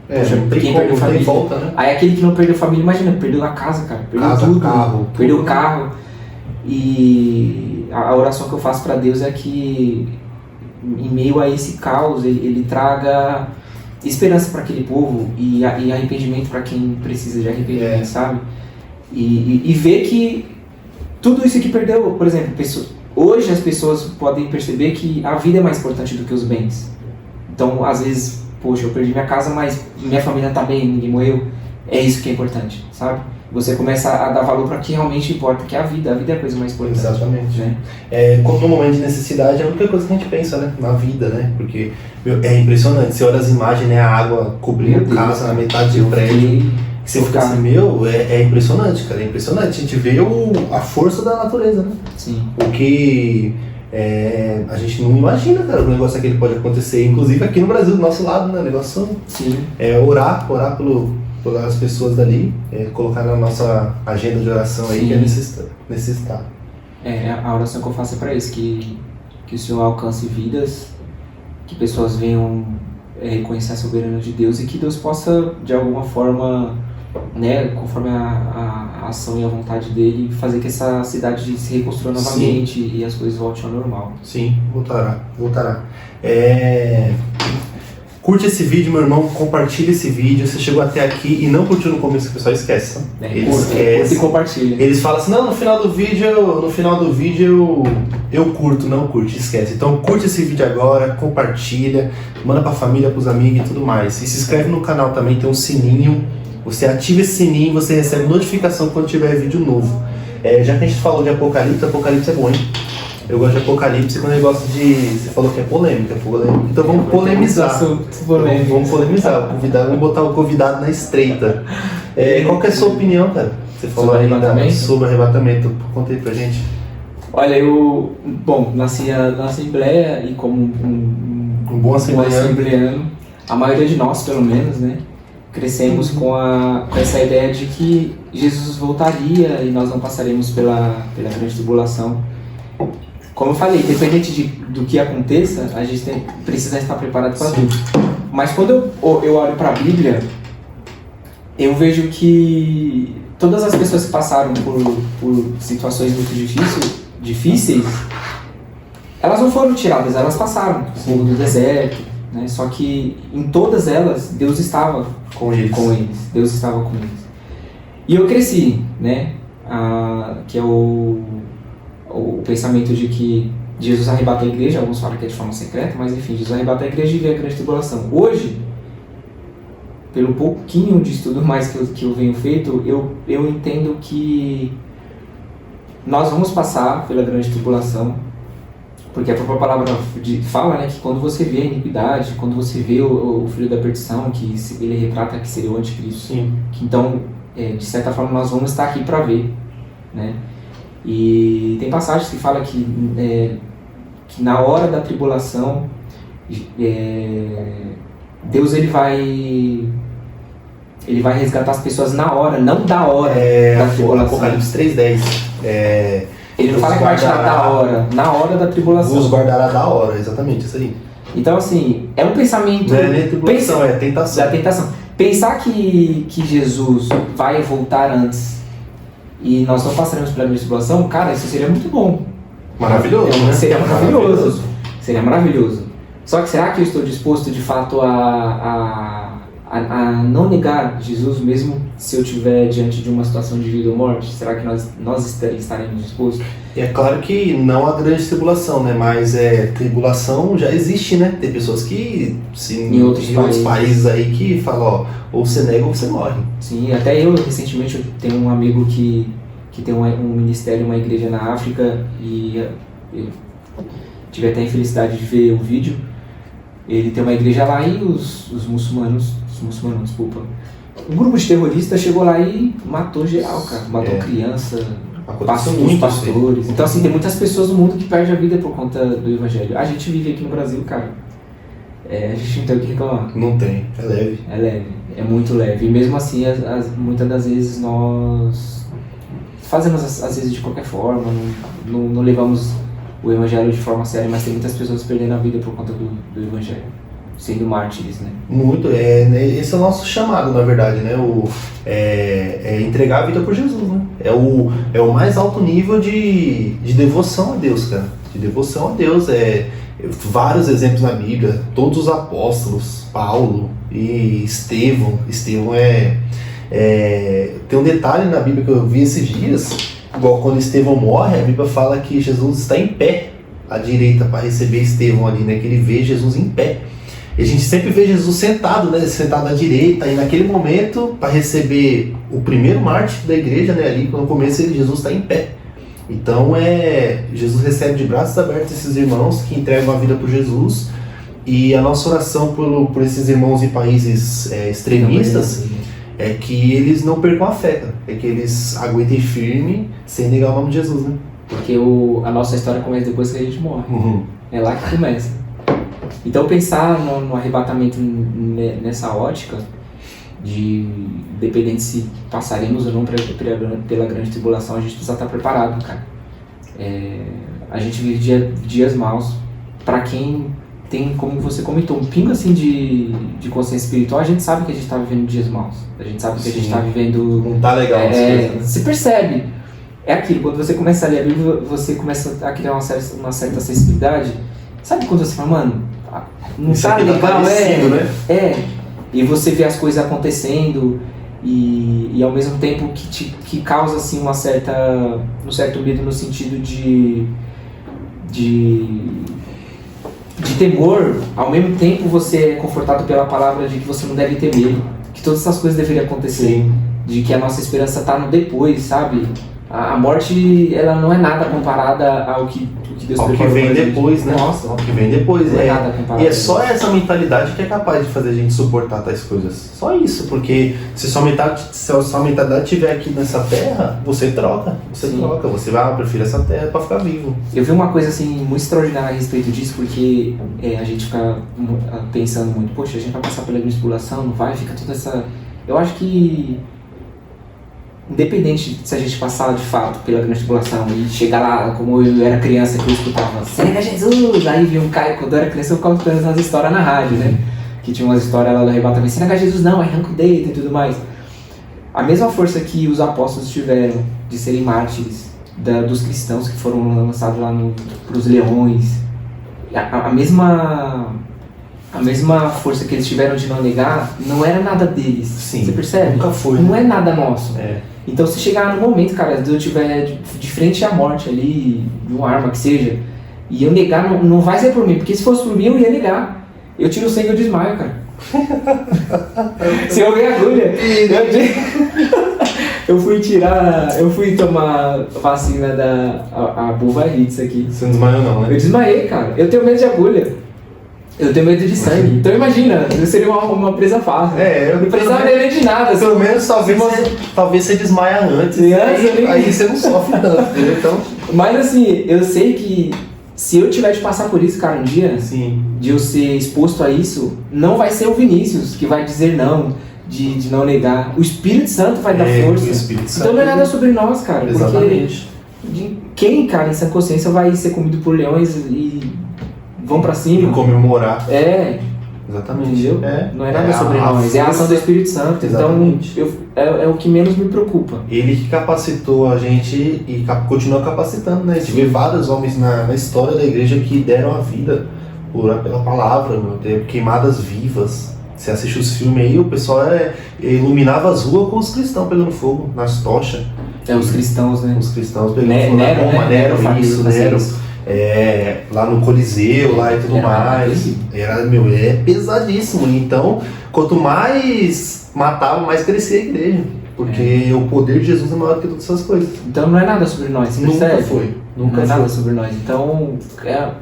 Poxa, não tem quem como, perdeu não tem família. volta, né? Aí aquele que não perdeu família, imagina, perdeu a casa, cara, perdeu Casa, tudo, carro, perdeu tudo. o carro. E a oração que eu faço para Deus é que em meio a esse caos ele traga esperança para aquele povo e arrependimento para quem precisa de arrependimento, sabe? E ver que tudo isso que perdeu, por exemplo, hoje as pessoas podem perceber que a vida é mais importante do que os bens. Então, às vezes, poxa, eu perdi minha casa, mas minha família tá bem, ninguém morreu. É isso que é importante, sabe? Você começa a dar valor para o que realmente importa, que é a vida. A vida é a coisa mais importante. Exatamente. Né? No momento de necessidade, é a única coisa que a gente pensa, né? Na vida, né? Porque é impressionante. Você olha as imagens, né? A água cobrindo casa na metade do prédio. Você fica assim, é impressionante, cara. É impressionante. A gente vê a força da natureza, né? Sim. Porque a gente não imagina, cara, o negócio aquele pode acontecer. Inclusive aqui no Brasil, do nosso lado, né? O negócio é orar pelas pessoas dali, colocar na nossa agenda de oração aí, que é necessário. A oração que eu faço é para isso, que o Senhor alcance vidas, que pessoas venham reconhecer a soberania de Deus e que Deus possa, de alguma forma, né, conforme a ação e a vontade dele, fazer que essa cidade se reconstrua novamente e as coisas voltem ao normal. Sim, voltará. Curte esse vídeo, meu irmão, compartilha esse vídeo. Você chegou até aqui e não curtiu no começo, que o pessoal esquece. Curte e compartilha. Eles falam assim, não, no final do vídeo eu curto, não curte, esquece. Então curte esse vídeo agora, compartilha, manda pra família, pros amigos e tudo mais. E se inscreve no canal também, tem um sininho. Você ativa esse sininho e você recebe notificação quando tiver vídeo novo. Já que a gente falou de Apocalipse é bom, hein? Eu gosto de Apocalipse quando eu gosto de... Você falou que é polêmica. Então vamos polemizar. Vamos polemizar. Vamos botar o convidado na estreita. Qual que é a sua opinião, cara? Você falou sobre arrebatamento. Conta aí pra gente. Olha, eu nasci na Assembleia e como um bom assembleano, a maioria de nós, pelo menos, né? Crescemos com essa ideia de que Jesus voltaria e nós não passaremos pela grande tribulação. Como eu falei, independente do que aconteça, a gente precisa estar preparado para tudo. Mas quando eu olho para a Bíblia, eu vejo que todas as pessoas que passaram por situações muito difíceis, elas não foram tiradas, elas passaram no deserto, né? Só que em todas elas, Deus estava com eles. Deus estava com eles. E eu cresci, né? Que é o pensamento de que Jesus arrebata a igreja, alguns falam que é de forma secreta, mas enfim, Jesus arrebata a igreja e vê a grande tribulação. Hoje, pelo pouquinho de estudo mais que eu venho feito, eu entendo que nós vamos passar pela grande tribulação, porque a própria palavra fala, né, que quando você vê a iniquidade, quando você vê o filho da perdição, que ele retrata que seria o anticristo, que então, de certa forma, nós vamos estar aqui para ver, né? E tem passagens que falam que na hora da tribulação, Deus ele vai resgatar as pessoas na hora, não da hora da tribulação. Apocalipse 3:10. Ele não fala que vai tirar da hora, na hora da tribulação. Vos guardará da hora, exatamente, isso aí. Então, assim, é um pensamento... Não é nem tribulação, é tentação. Da tentação. Pensar que Jesus vai voltar antes e nós não passaremos pela grande tribulação, cara, isso seria muito bom. Maravilhoso, né? Seria maravilhoso. Seria maravilhoso. Só que será que eu estou disposto de fato a não negar Jesus, mesmo se eu estiver diante de uma situação de vida ou morte? Será que nós estaremos dispostos? É claro que não a grande tribulação, né? Mas tribulação já existe, né? Tem pessoas que em outros países aí que falam, ou você nega ou você morre. Sim, até eu recentemente tenho um amigo que tem um ministério, uma igreja na África, e eu tive até a infelicidade de ver o vídeo. Ele tem uma igreja lá e os muçulmanos, desculpa, um grupo de terroristas chegou lá e matou geral, cara. Matou criança, pastores. Então, assim, tem muitas pessoas no mundo que perdem a vida por conta do evangelho. A gente vive aqui no Brasil, cara. A gente não tem o que reclamar. Não tem, é leve. É leve, é muito leve. E mesmo assim, muitas das vezes nós fazemos às vezes de qualquer forma, não levamos o evangelho de forma séria, mas tem muitas pessoas perdendo a vida por conta do evangelho. sendo mártires, né? Muito, esse é o nosso chamado, na verdade, né? É entregar a vida por Jesus, né? É o mais alto nível de devoção a Deus, cara. De devoção a Deus. Vários exemplos na Bíblia, todos os apóstolos, Paulo e Estevão. Estevão tem um detalhe na Bíblia que eu vi esses dias, igual quando Estevão morre, a Bíblia fala que Jesus está em pé à direita para receber Estevão ali, né? Que ele vê Jesus em pé. E a gente sempre vê Jesus sentado, né? Sentado à direita, e naquele momento, para receber o primeiro mártir da igreja, né? Ali, no começo, Jesus está em pé. Então, Jesus recebe de braços abertos esses irmãos que entregam a vida por Jesus, e a nossa oração por esses irmãos em países extremistas é que eles não percam a fé, cara. É que eles aguentem firme sem negar o nome de Jesus, né? Porque a nossa história começa depois que a gente morre. É lá que começa. Então pensar no arrebatamento nessa ótica, dependente se passaremos ou não pela grande tribulação, a gente precisa estar preparado, cara. A gente vive dias maus. Para quem tem, como você comentou, um pingo assim de consciência espiritual, a gente sabe que a gente está vivendo dias maus. A gente sabe que a gente está vivendo... Não tá legal. Você percebe. É aquilo, quando você começa a ler a Bíblia, você começa a criar uma certa sensibilidade. Sabe quando você fala, mano, não tá legal, né? E você vê as coisas acontecendo e ao mesmo tempo que causa assim um certo medo no sentido de temor. Ao mesmo tempo você é confortado pela palavra de que você não deve ter medo, que todas essas coisas deveriam acontecer. Sim. De que a nossa esperança tá no depois, sabe? A morte, ela não é nada comparada ao que Deus preparou. Ao que vem depois, né? Nossa, ao que vem depois. Não é nada comparado. E é só essa mentalidade que é capaz de fazer a gente suportar tais coisas. Só isso, porque se sua mentalidade estiver aqui nessa terra, você troca. Você vai, eu prefiro essa terra para ficar vivo. Eu vi uma coisa assim muito extraordinária a respeito disso, porque a gente fica pensando muito, poxa, a gente vai passar pela grande tribulação, não vai? Fica toda essa... Eu acho que independente se a gente passar de fato pela grande tribulação e chegar lá, como eu era criança que eu escutava, você nega Jesus, aí vinha um cara, quando eu era criança eu ficava escutando as histórias na rádio, né? Que tinha umas histórias lá do arrebatamento, você nega Jesus não, arranca o dedo e tudo mais. A mesma força que os apóstolos tiveram de serem mártires dos cristãos que foram lançados lá para os leões, a mesma força que eles tiveram de não negar, não era nada deles. Sim, você percebe? Nunca foi. Não é nada nosso. É. Então se chegar no momento, cara, de eu estiver de frente à morte ali, de uma arma que seja, e eu negar, não vai ser por mim, porque se fosse por mim eu ia negar. Eu tiro o sangue e eu desmaio, cara. Se eu ver agulha, eu fui tomar vacina a Buvaritz aqui. Você não desmaiou não, né? Eu desmaiei, cara. Eu tenho medo de agulha. Eu tenho medo de sangue. Então imagina, eu seria uma presa fácil. Eu não precisava nem de nada. Pelo menos talvez você desmaia antes. Aí você não sofre tanto, entendeu? Então... Mas assim, eu sei que se eu tiver de passar por isso, cara, um dia, Sim. de eu ser exposto a isso, não vai ser o Vinícius que vai dizer não, de não negar. O Espírito Santo vai dar força. O Espírito Santo. Então não é nada sobre nós, cara. Exatamente. Porque quem, cara, em sã consciência vai ser comido por leões e vão pra cima. E comemorar. Exatamente. Entendeu? Não é nada sobre nós, é a ação do Espírito Santo. Exatamente. Então é o que menos me preocupa. Ele que capacitou a gente e continua capacitando, né? A gente vê vários homens na história da igreja que deram a vida pela palavra, queimadas vivas. Você assiste os filmes aí, o pessoal iluminava as ruas com os cristãos pegando fogo nas tochas. Os cristãos, né? Os cristãos pegando fogo na bomba, Nero, lá no Coliseu, lá e tudo mais. É pesadíssimo. Então, quanto mais matava, mais crescia a igreja. Porque o poder de Jesus é maior do que todas essas coisas. Então não é nada sobre nós, você Nunca percebe? foi. Nunca é nada sobre nós. Então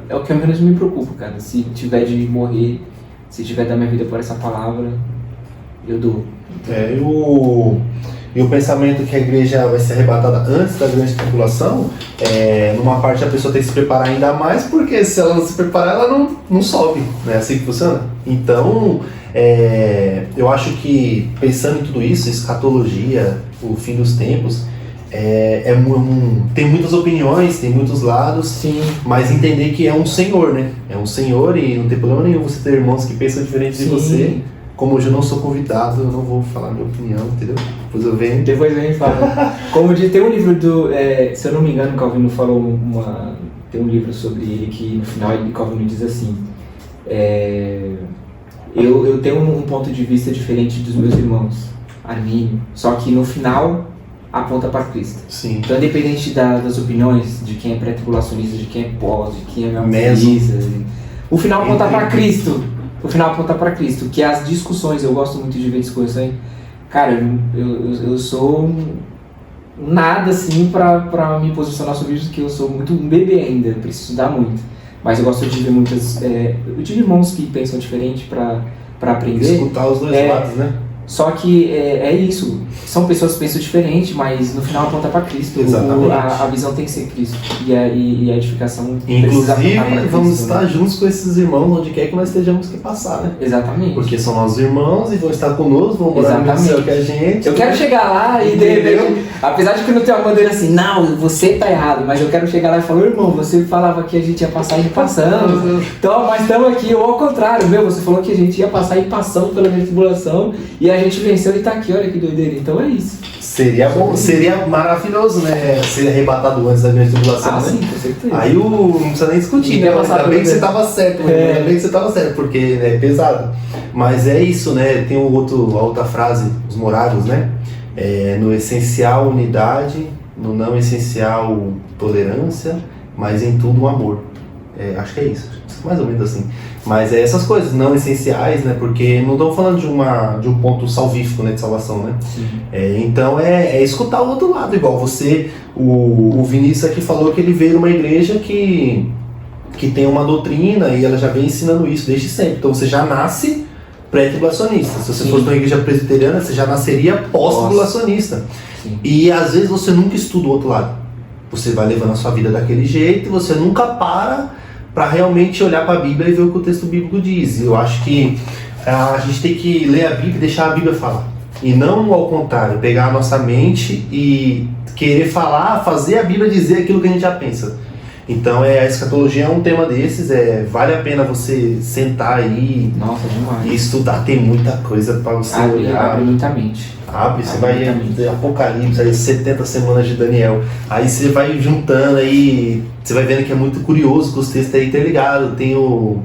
é o que menos me preocupa, cara. Se tiver de morrer, se tiver da minha vida por essa palavra, eu dou. E o pensamento que a igreja vai ser arrebatada antes da grande tribulação, numa parte a pessoa tem que se preparar ainda mais, porque se ela não se preparar, ela não sobe, não é assim que funciona? Então, eu acho que, pensando em tudo isso, escatologia, o fim dos tempos, tem muitas opiniões, tem muitos lados, Sim. mas entender que é um senhor, né? É um senhor e não tem problema nenhum você ter irmãos que pensam diferente de Sim. você. Como hoje eu não sou convidado, eu não vou falar minha opinião, entendeu? Depois eu venho. Depois a gente fala. Como diz, tem um livro do. Se eu não me engano, Calvino falou tem um livro sobre ele que no final Calvino diz assim: eu tenho um ponto de vista diferente dos meus irmãos, Armínio, só que no final aponta para Cristo. Sim. Então, independente das opiniões, de quem é pré-tribulacionista, de quem é pós, de quem é Meso. o final aponta para Cristo. O final aponta para Cristo. Que as discussões, eu gosto muito de ver discussões. Cara, eu sou nada assim para me posicionar sobre isso, que eu sou muito um bebê ainda, eu preciso estudar muito. Mas eu gosto de ver muitas. Eu tive irmãos que pensam diferente para aprender. Escutar os dois lados, né? Só que é isso, são pessoas que pensam diferente, mas no final aponta para Cristo. Exatamente. A visão tem que ser Cristo. E a edificação precisa Inclusive, apontar para Cristo, vamos estar né? juntos com esses irmãos onde quer que nós estejamos que passar, né? Exatamente. Porque são nossos irmãos e vão estar conosco, vão morar no mesmo céu que a gente. Eu quero chegar lá e de repente, apesar de que não tem uma bandeira assim, não, você tá errado, mas eu quero chegar lá e falar, irmão, você falava que a gente ia passar e passando. Então, mas estamos aqui, ou ao contrário, você falou que a gente ia passar e passando pela minha tribulação e a gente venceu e tá aqui, olha que doideira. Então é isso. Seria bom, seria maravilhoso, né? Ser arrebatado antes da grande tribulação, né? Sim, com certeza. Aí não precisa nem discutir, né? Ainda bem que você estava certo, ainda bem que você estava certo, porque é pesado. Mas é isso, né? Tem a outra frase, os moráveis, né? No essencial, unidade, no não essencial, tolerância, mas em tudo, amor. Acho que é isso, mais ou menos assim. Mas essas coisas não essenciais, né? Porque não estamos falando de um ponto salvífico, né? De salvação, né? Então escutar o outro lado, igual você, o Vinícius aqui falou que ele veio numa igreja que tem uma doutrina e ela já vem ensinando isso desde sempre. Então você já nasce pré-tribulacionista. Se você fosse uma igreja presbiteriana, você já nasceria pós-tribulacionista. E às vezes você nunca estuda o outro lado. Você vai levando a sua vida daquele jeito e você nunca para realmente olhar para a Bíblia e ver o que o texto bíblico diz. Eu acho que a gente tem que ler a Bíblia e deixar a Bíblia falar. E não ao contrário, pegar a nossa mente e querer falar, fazer a Bíblia dizer aquilo que a gente já pensa. Então a escatologia é um tema desses, vale a pena você sentar aí e estudar, tem muita coisa para você olhar. Abre muita mente. Você vai ver Apocalipse, aí 70 semanas de Daniel, aí você vai juntando aí, você vai vendo que é muito curioso que os textos aí interligados, tem o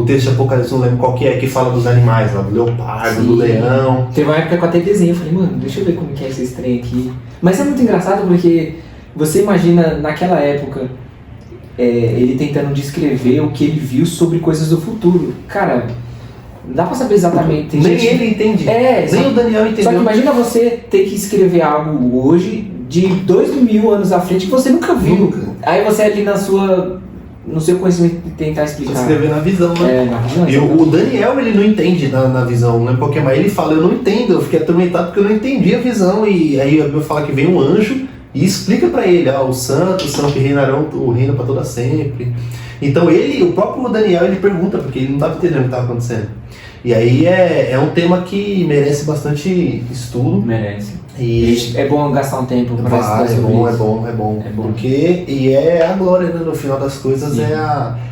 texto de Apocalipse, não lembro qual que fala dos animais lá, do leopardo, do leão. Teve uma época que eu até desenhei, eu falei, mano, deixa eu ver como que é esse trem aqui. Mas é muito engraçado porque você imagina naquela época, ele tentando descrever o que ele viu sobre coisas do futuro. Cara, não dá pra saber exatamente. Ele entende. Nem o Daniel entendeu. Só que imagina você ter que escrever algo hoje de 2000 anos à frente que você nunca viu. Aí você ali no seu conhecimento tentar explicar. Escrever na visão, né? Na visão. E o Daniel, ele não entende na visão, né? Porque mas ele fala, eu não entendo, eu fiquei atormentado porque eu não entendi a visão. E aí a Bíblia fala que vem um anjo e explica para ele, os santos são que reinarão o reino para toda sempre. Então o próprio Daniel, ele pergunta, porque ele não estava entendendo o que estava acontecendo. E aí é um tema que merece bastante estudo. Merece. E é bom gastar um tempo para estudar sobre isso. É bom. Porque a glória, né, no final das coisas. Sim. É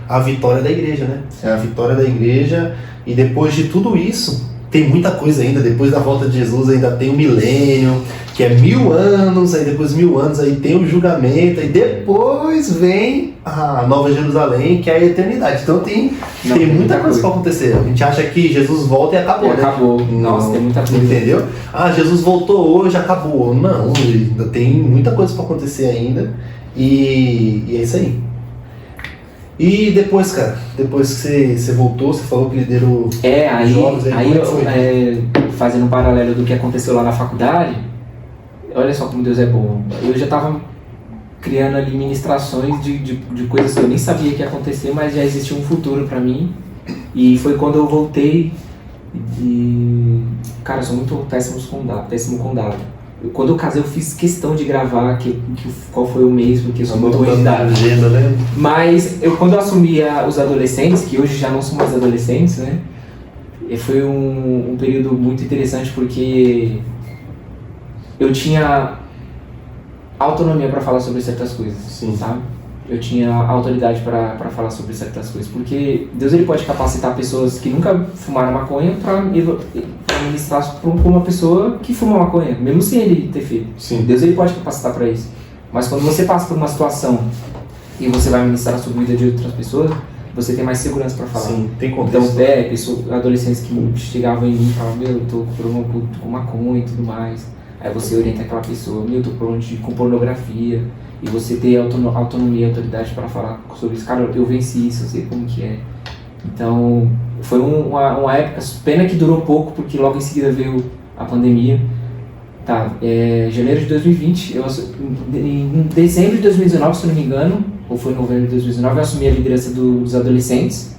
a vitória da igreja, né? É a vitória da igreja. E depois de tudo isso, tem muita coisa ainda. Depois da volta de Jesus ainda tem o milênio, que é 1000 anos. Aí depois de 1000 anos aí tem o julgamento. Aí depois vem a Nova Jerusalém, que é a eternidade. Então tem muita coisa para acontecer. A gente acha que Jesus volta e acabou, né? Acabou. Nossa, tem muita coisa. Entendeu? Jesus voltou hoje, acabou. Não, ainda tem muita coisa para acontecer ainda. E é isso aí. E depois, cara, depois que você voltou, você falou que liderou jogos aí fazendo um paralelo do que aconteceu lá na faculdade, olha só como Deus é bom. Eu já estava criando ali ministrações de coisas que eu nem sabia que ia acontecer, mas já existia um futuro para mim. E foi quando eu voltei cara, eu sou muito péssimo com data. Quando eu casei, eu fiz questão de gravar qual foi o mês, porque eu sou muito ruim de data. Né? Mas quando eu assumi os adolescentes, que hoje já não são mais adolescentes, né? Foi um período muito interessante, porque eu tinha autonomia para falar sobre certas coisas, Sim. sabe? Eu tinha autoridade para falar sobre certas coisas, porque Deus ele pode capacitar pessoas que nunca fumaram maconha para ministrar para uma pessoa que fuma maconha, mesmo sem ele ter feito. Sim. Deus ele pode capacitar para isso. Mas quando você passa por uma situação e você vai ministrar sobre a vida de outras pessoas, você tem mais segurança para falar. Sim, tem Então, contexto. adolescentes que chegavam em mim e falavam, meu, eu tô com problema com maconha e tudo mais. Aí você orienta aquela pessoa, meu, eu tô com problema com pornografia. E você ter autonomia e autoridade para falar sobre isso. Cara, eu venci isso, eu sei como que é. Então, foi uma época, pena que durou pouco, porque logo em seguida veio a pandemia. Tá, janeiro de 2020, em dezembro de 2019, se não me engano, ou foi em novembro de 2019, eu assumi a liderança dos adolescentes,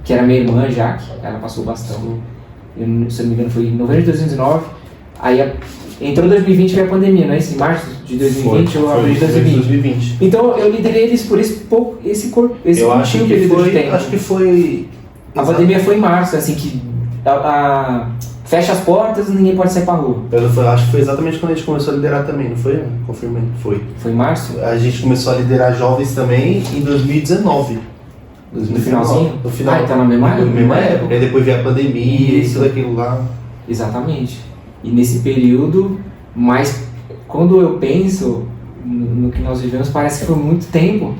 que era minha irmã, Jaque, ela passou o bastão, se não me engano foi em novembro de 2019, aí entrou 2020 e veio a pandemia, não é isso? Em março de 2020 ou abril de 2020. Então eu liderei eles por esse curtinho período de tempo. Acho que foi... A pandemia foi em março, assim, que fecha as portas e ninguém pode sair pra rua. Acho que foi exatamente quando a gente começou a liderar também, não foi? Confirmei, foi. Foi em março? A gente começou a liderar jovens também em 2019. No finalzinho? No final. Então na mesma época. Aí depois veio a pandemia e tudo aquilo lá. Exatamente. E nesse período, mas quando eu penso no que nós vivemos, parece que foi muito tempo.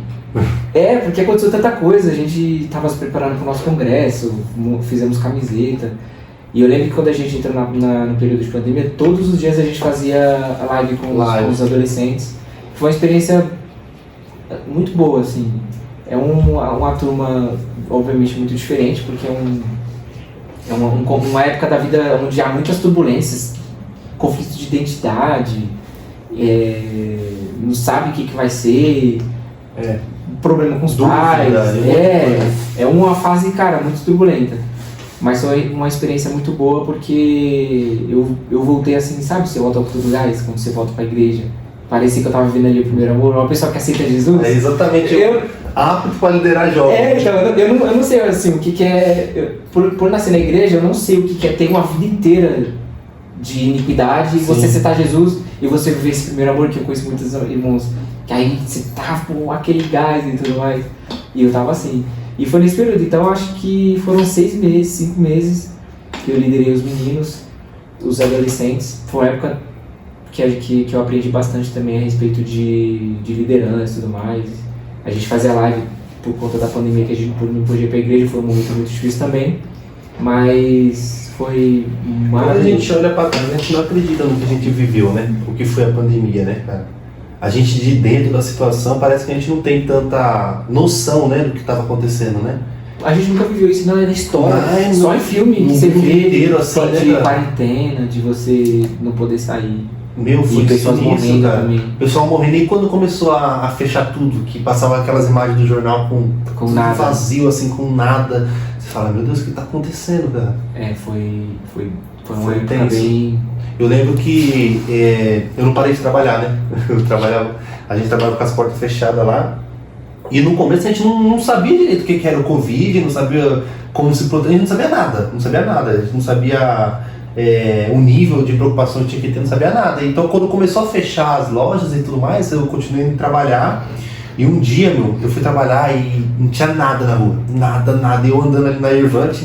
Porque aconteceu tanta coisa, a gente estava se preparando para o nosso congresso, fizemos camiseta. E eu lembro que quando a gente entrou no período de pandemia, todos os dias a gente fazia live com os adolescentes. Foi uma experiência muito boa, assim. É uma turma, obviamente, muito diferente, porque é uma época da vida onde há muitas turbulências, conflitos de identidade, não sabe o que vai ser, problema com os pais, é uma fase, cara, muito turbulenta. Mas foi uma experiência muito boa porque eu voltei assim, sabe, você volta a outros lugares, quando você volta pra igreja. Parecia que eu tava vivendo ali o primeiro amor, uma pessoa que aceita Jesus. É exatamente, apto para liderar jovens. Então, eu não sei assim, o que é. Por nascer na igreja, eu não sei o que é ter uma vida inteira de iniquidade, e você aceitar Jesus e você viver esse primeiro amor, que eu conheço muitos irmãos, que aí você tá com aquele gás e tudo mais. E eu tava assim. E foi nesse período, então eu acho que foram 5 meses que eu liderei os meninos, os adolescentes. Foi uma época que eu aprendi bastante também a respeito de liderança e tudo mais. A gente fazia live por conta da pandemia, que a gente não podia ir pra igreja, foi um momento muito difícil também. Mas foi Quando a gente olha pra trás, a gente não acredita no que a gente viveu, né? O que foi a pandemia, né, cara? A gente de dentro da situação, parece que a gente não tem tanta noção, né, do que estava acontecendo, né? A gente nunca viveu isso, não é na história, só em filme que você vê inteiro, assim, de quarentena, de você não poder sair. Foi pessoas morrendo também. O pessoal morrendo, e quando começou a fechar tudo, que passava aquelas imagens do jornal com nada, vazio, assim, com nada, você fala, meu Deus, o que está acontecendo, cara? Foi uma época bem... Eu lembro que eu não parei de trabalhar, né? A gente trabalhava com as portas fechadas lá. E no começo a gente não sabia direito o que era o Covid, não sabia como se proteger, a gente não sabia nada. A gente não sabia o nível de preocupação que tinha que ter, não sabia nada. Então quando começou a fechar as lojas e tudo mais, eu continuei a trabalhar. E um dia, eu fui trabalhar e não tinha nada na rua. Nada. Eu andando ali na Irvante,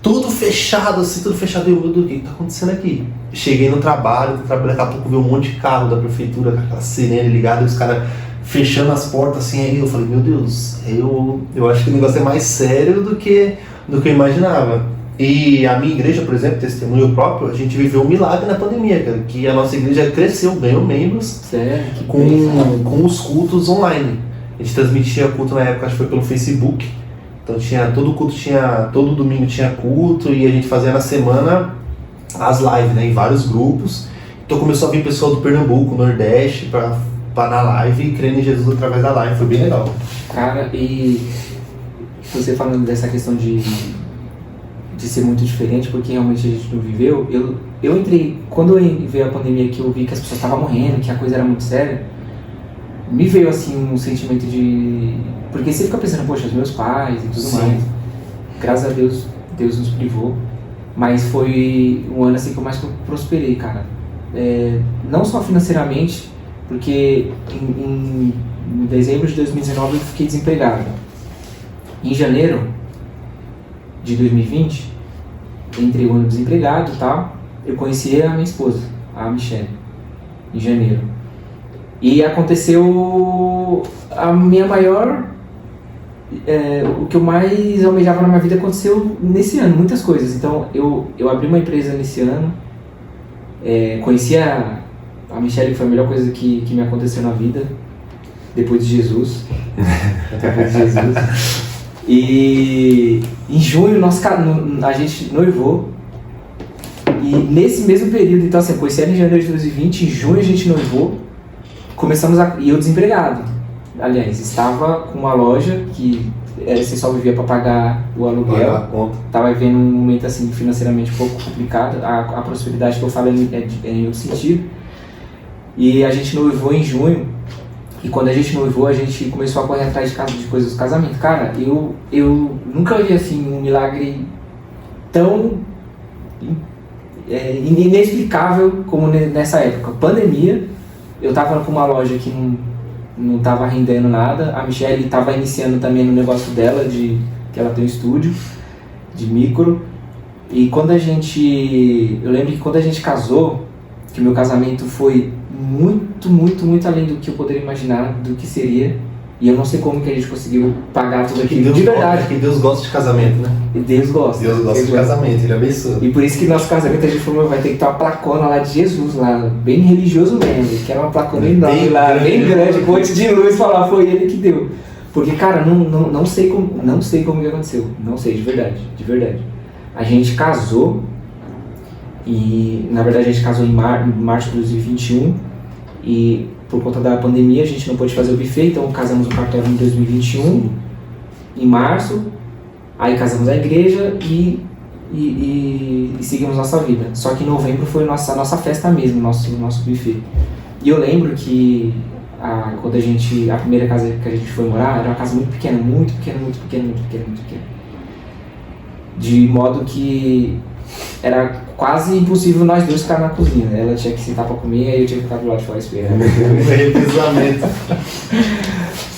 tudo fechado, assim, eu, meu Deus, o que está acontecendo aqui? Cheguei no trabalho, daqui a pouco veio um monte de carro da prefeitura, com aquela sirene ligada, e os caras fechando as portas, assim, aí eu falei, meu Deus, eu acho que o negócio é mais sério do que eu imaginava. E a minha igreja, por exemplo, testemunho próprio, a gente viveu um milagre na pandemia, cara, que a nossa igreja cresceu, ganhou membros com os cultos online. A gente transmitia culto na época, acho que foi pelo Facebook. Então todo domingo tinha culto, e a gente fazia na semana as lives, né, em vários grupos. Então começou a vir pessoal do Pernambuco, Nordeste, para na live e crendo em Jesus através da live, foi bem legal. Cara, e você falando dessa questão de ser muito diferente, porque realmente a gente não viveu, eu entrei, quando veio a pandemia, que eu vi que as pessoas estavam morrendo, que a coisa era muito séria, me veio assim um sentimento de... Porque você fica pensando, poxa, os meus pais e tudo mais. Graças a Deus, Deus nos privou. Mas foi um ano assim que eu mais prosperei, cara. Não só financeiramente, Porque em dezembro de 2019 eu fiquei desempregado. Em janeiro de 2020, eu entrei o ano desempregado e tal, eu conheci a minha esposa, a Michelle, em janeiro. E aconteceu a minha maior... o que eu mais almejava na minha vida aconteceu nesse ano, muitas coisas. Então eu abri uma empresa nesse ano, conheci a Michelle, que foi a melhor coisa que me aconteceu na vida, depois de Jesus. Depois de Jesus. E em junho a gente noivou. E nesse mesmo período, então assim, eu conheci ela em janeiro de 2020, em junho a gente noivou, e eu desempregado. Aliás, estava com uma loja que você só vivia para pagar o aluguel. Estava vivendo um momento assim financeiramente um pouco complicado. A prosperidade que eu falo é em outro sentido. E a gente noivou em junho. E quando a gente noivou, a gente começou a correr atrás de coisas do casamento. Cara, eu nunca vi assim um milagre tão inexplicável como nessa época. Pandemia, eu estava com uma loja que não estava rendendo nada. A Michelle estava iniciando também no negócio dela, que ela tem um estúdio de micro. E eu lembro que quando a gente casou, que o meu casamento foi muito, muito, muito além do que eu poderia imaginar, do que seria. E eu não sei como que a gente conseguiu pagar tudo aquilo, de verdade. Que Deus gosta de casamento, né? Deus gosta. Deus gosta de casamento, Ele abençoa. E por isso que nosso casamento a gente falou, vai ter que ter uma placona lá de Jesus, lá, bem religioso mesmo, que era uma placona enorme lá, bem grande, com monte de luz, falar, foi Ele que deu. Porque, cara, não sei como que aconteceu, não sei, de verdade. A gente casou, e na verdade a gente casou em março de 2021, e por conta da pandemia a gente não pôde fazer o buffet, então casamos o cartório em 2021, em março, aí casamos a igreja e seguimos nossa vida. Só que em novembro foi a nossa festa mesmo, nosso buffet. E eu lembro que quando a primeira casa que a gente foi morar era uma casa muito pequena. De modo que era quase impossível nós dois ficar na cozinha. Ela tinha que sentar pra comer, aí eu tinha que ficar do lado de fora esperando. Revezamento.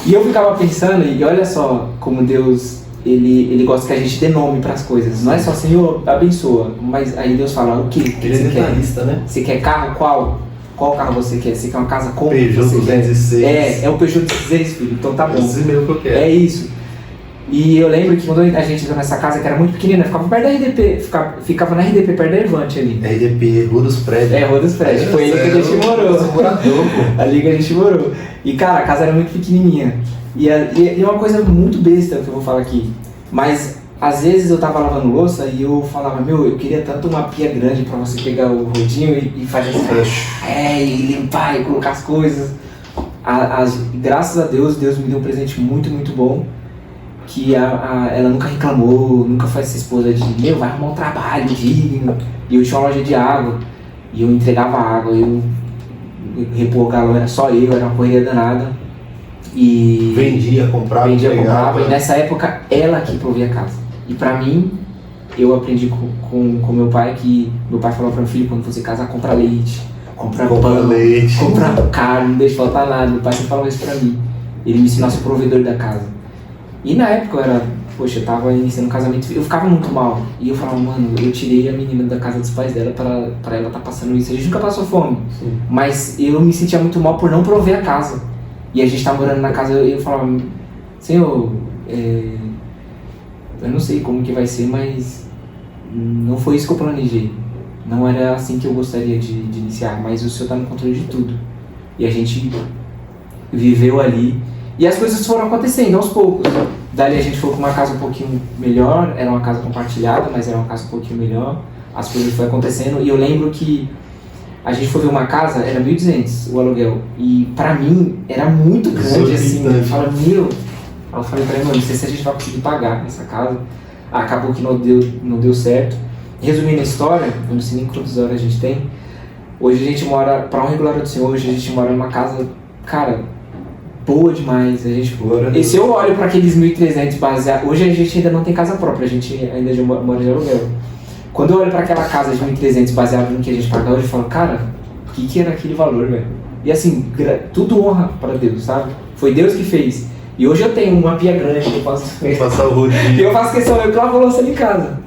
E eu ficava pensando, e olha só como Deus, ele gosta que a gente dê nome pras coisas. Não é só Senhor, abençoa, mas aí Deus fala, o que Ele é detalhista, né? Você quer carro? Qual carro você quer? Você quer uma casa como Peugeot você 206. quer? É o Peugeot 206, filho, então tá bom. Esse mesmo que eu quero. É isso. E eu lembro que quando a gente entrou nessa casa, que era muito pequenina, ficava perto da RDP, ficava na RDP, perto da Levante ali. RDP, Rua dos Prédios. Rua dos Prédios, foi ali que a gente morou. Ali que a gente morou. E cara, a casa era muito pequenininha. E é uma coisa muito besta que eu vou falar aqui. Mas às vezes eu tava lavando louça e eu falava, eu queria tanto uma pia grande pra você pegar o rodinho e fazer assim, e limpar e colocar as coisas. Graças a Deus me deu um presente muito, muito bom. Que ela nunca reclamou, nunca foi essa esposa de vai arrumar um trabalho digno. E eu tinha uma loja de água, e eu entregava água, eu repor o galão, era só eu, era uma correria danada. E vendia, comprava, e nessa época ela que provia a casa. E pra mim, eu aprendi com meu pai, que meu pai falou pra meu filho, quando você casar, compra leite, compra pão, compra carne, não deixa faltar nada. Meu pai sempre falava isso pra mim. Ele me ensinou a ser provedor da casa. E na época eu tava iniciando um casamento, eu ficava muito mal. E eu falava, mano, eu tirei a menina da casa dos pais dela pra ela tá passando isso. A gente nunca passou fome, mas eu me sentia muito mal por não prover a casa. E a gente tá morando na casa, eu falava, Senhor, eu não sei como que vai ser, mas não foi isso que eu planejei. Não era assim que eu gostaria de iniciar, mas o Senhor tá no controle de tudo. E a gente viveu ali. E as coisas foram acontecendo aos poucos. Dali a gente foi para uma casa um pouquinho melhor, era uma casa compartilhada, mas era uma casa um pouquinho melhor. As coisas foram acontecendo e eu lembro que a gente foi ver uma casa, era 1.200 o aluguel. E pra mim era muito grande assim. Eu falei, eu falei pra ele, não sei se a gente vai conseguir pagar essa casa. Acabou que não deu certo. Resumindo a história, eu não sei nem quantas horas a gente tem. Hoje a gente mora, pra honra e glória do Senhor, hoje a gente mora numa casa, cara, boa demais. E se eu olho para aqueles 1.300 baseados, hoje a gente ainda não tem casa própria, a gente ainda mora de aluguel. Quando eu olho para aquela casa de 1.300 baseado no que a gente paga hoje, eu falo, cara, que era aquele valor, velho? E assim, tudo honra para Deus, sabe? Foi Deus que fez. E hoje eu tenho uma pia grande que eu faço. Passar o rodinho. E eu faço questão, eu cravo louça ali em casa.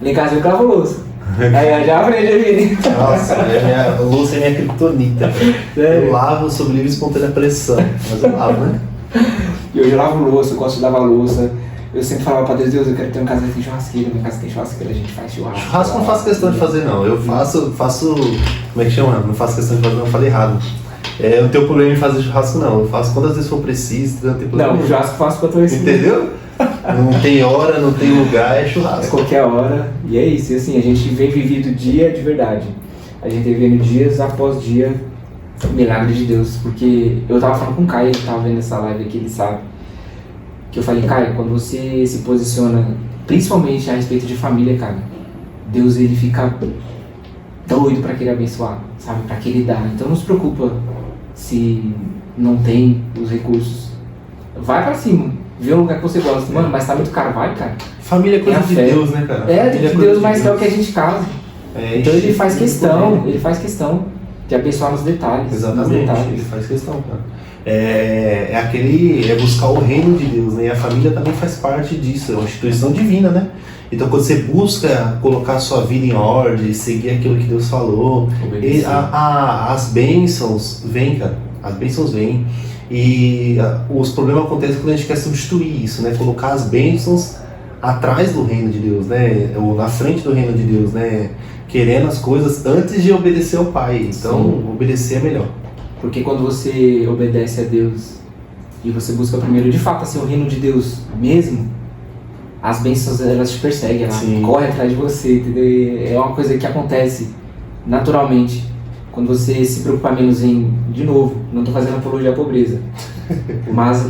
Lá em casa eu cravo louça. Aí eu já aprendi a vir. Nossa, a louça é minha criptonita. Eu lavo sob livre e espontânea pressão. Mas eu lavo, né? E hoje eu lavo louça, eu gosto de lavar louça. Eu sempre falava pra Deus, eu quero ter uma casa que tem churrasqueira, minha casa tem churrasqueira, a gente faz churrasco. Churrasco não faço questão de fazer, não. Eu faço. Como é que chama? Não faço questão de fazer, não, eu falei errado. Eu não tenho problema em fazer churrasco, não. Eu faço quantas vezes for preciso, não tem problema. Não, o churrasco eu faço pra esse. Entendeu? Não tem hora, não tem lugar, é churrasco. É qualquer hora. E é isso. E assim, a gente vem vivido dia de verdade. A gente vem vivendo dias após dia, milagre de Deus. Porque eu tava falando com o Caio, ele tava vendo essa live aqui, ele sabe. Que eu falei, Caio, quando você se posiciona, principalmente a respeito de família, cara, Deus ele fica doido pra querer abençoar, sabe? Pra querer dar. Então não se preocupa se não tem os recursos. Vai pra cima, vê um lugar que você gosta. Mano, mas tá muito caro, vai, cara. Família é coisa de Deus, né, cara? É, de Deus, mas é o que a gente casa. Então ele faz questão, de abençoar nos detalhes. Exatamente, nos detalhes. ele faz questão, cara. É buscar o reino de Deus, né? E a família também faz parte disso, é uma instituição divina, né? Então quando você busca colocar a sua vida em ordem, seguir aquilo que Deus falou, as bênçãos vêm, cara, as bênçãos vêm. E os problemas acontecem quando a gente quer substituir isso, né? Colocar as bênçãos atrás do reino de Deus, né? Ou na frente do reino de Deus, né? Querendo as coisas antes de obedecer ao Pai. Então, obedecer é melhor. Porque quando você obedece a Deus e você busca primeiro, de fato, assim, o reino de Deus mesmo, as bênçãos, elas te perseguem, elas correm atrás de você, entendeu? E é uma coisa que acontece naturalmente. Quando você se preocupa menos em, de novo, não estou fazendo apologia à pobreza, mas,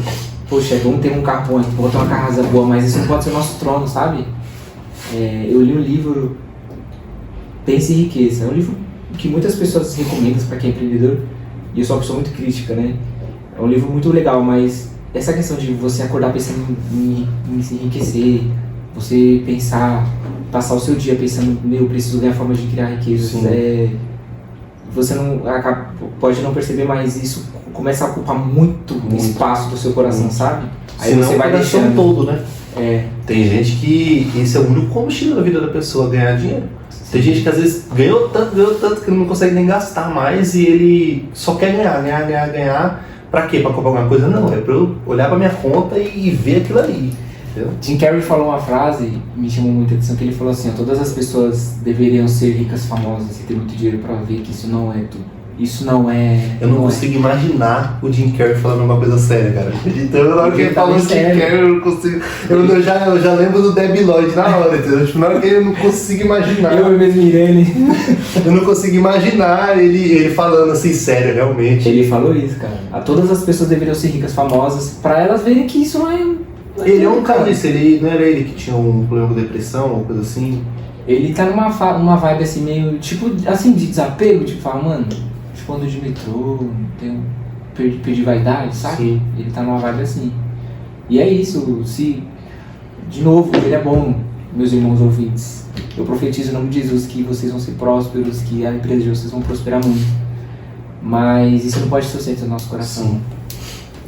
poxa, vamos ter um carro bom, vamos ter uma casa boa, mas isso não pode ser o nosso trono, sabe? Eu li um livro, Pense em Riqueza, é um livro que muitas pessoas recomendam para quem é empreendedor, e eu sou uma pessoa muito crítica, né? É um livro muito legal, mas essa questão de você acordar pensando em se enriquecer, você pensar, passar o seu dia pensando, eu preciso ganhar forma de criar riquezas, você pode não perceber, mas isso começa a ocupar muito espaço do seu coração, sabe? Aí senão você vai deixando todo, né? Tem gente que esse é o único combustível da vida da pessoa, ganhar dinheiro. Tem gente que às vezes ganhou tanto que não consegue nem gastar mais e ele só quer ganhar. Pra quê? Pra comprar alguma coisa? Não, é pra eu olhar pra minha conta e ver aquilo ali. Entendeu? Jim Carrey falou uma frase que me chamou muita atenção, que ele falou assim, todas as pessoas deveriam ser ricas, famosas e ter muito dinheiro pra ver que isso não é tudo. Isso não é... Eu não consigo imaginar o Jim Carrey falando uma coisa séria, cara. Então, na hora que ele falou Jim Carrey, eu não consigo... Eu já lembro do Debbie Lloyd na hora, entendeu? Tipo, na hora que eu não consigo imaginar... Eu mesmo, Irene. Eu não consigo imaginar ele falando assim, sério, realmente. Ele falou isso, cara. Todas as pessoas deveriam ser ricas, famosas, pra elas verem que isso não é... Ele é um cara disso, não era ele que tinha um problema com depressão, ou coisa assim? Ele tá numa vibe assim, meio, tipo, assim, de desapego, tipo, fala, mano... Quando de metrô, perdi vaidade, sabe? Sim. Ele tá numa vibe assim. E é isso, de novo, ele é bom, meus irmãos ouvintes. Eu profetizo em nome de Jesus que vocês vão ser prósperos, que a empresa de vocês vão prosperar muito. Mas isso não pode ser o centro do nosso coração. Sim.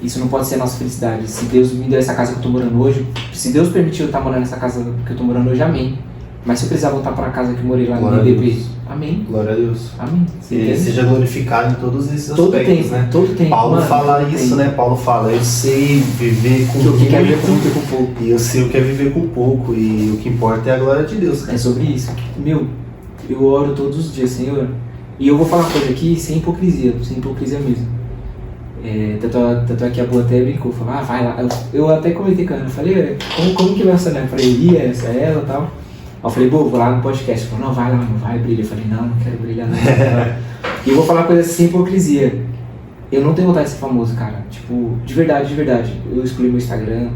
Isso não pode ser a nossa felicidade. Se Deus me deu essa casa que eu tô morando hoje, se Deus permitiu eu estar morando nessa casa que eu tô morando hoje, amém. Mas se eu precisar voltar para a casa que eu morei lá no IDP, amém. Glória a Deus. Amém. Ele seja glorificado em todos esses aspectos, né? Todo tempo. Paulo fala isso, né? Paulo fala, eu sei viver com muito, quer viver com muito e com pouco. E eu sei o que é viver com pouco, e o que importa é a glória de Deus, cara. É sobre isso. Eu oro todos os dias, Senhor. E eu vou falar uma coisa aqui sem hipocrisia mesmo. Tanto é que a Boa até brincou, falou, vai lá. Eu até comentei com ela, falei, como que vai funcionar pra ele? Essa é ela e tal. Aí eu falei, vou lá no podcast. Ele falou, não, vai lá, não vai, brilha. Eu falei, não quero brilhar não. E eu vou falar uma coisa sem hipocrisia. Eu não tenho vontade de ser famoso, cara. Tipo, de verdade. Eu excluí meu Instagram.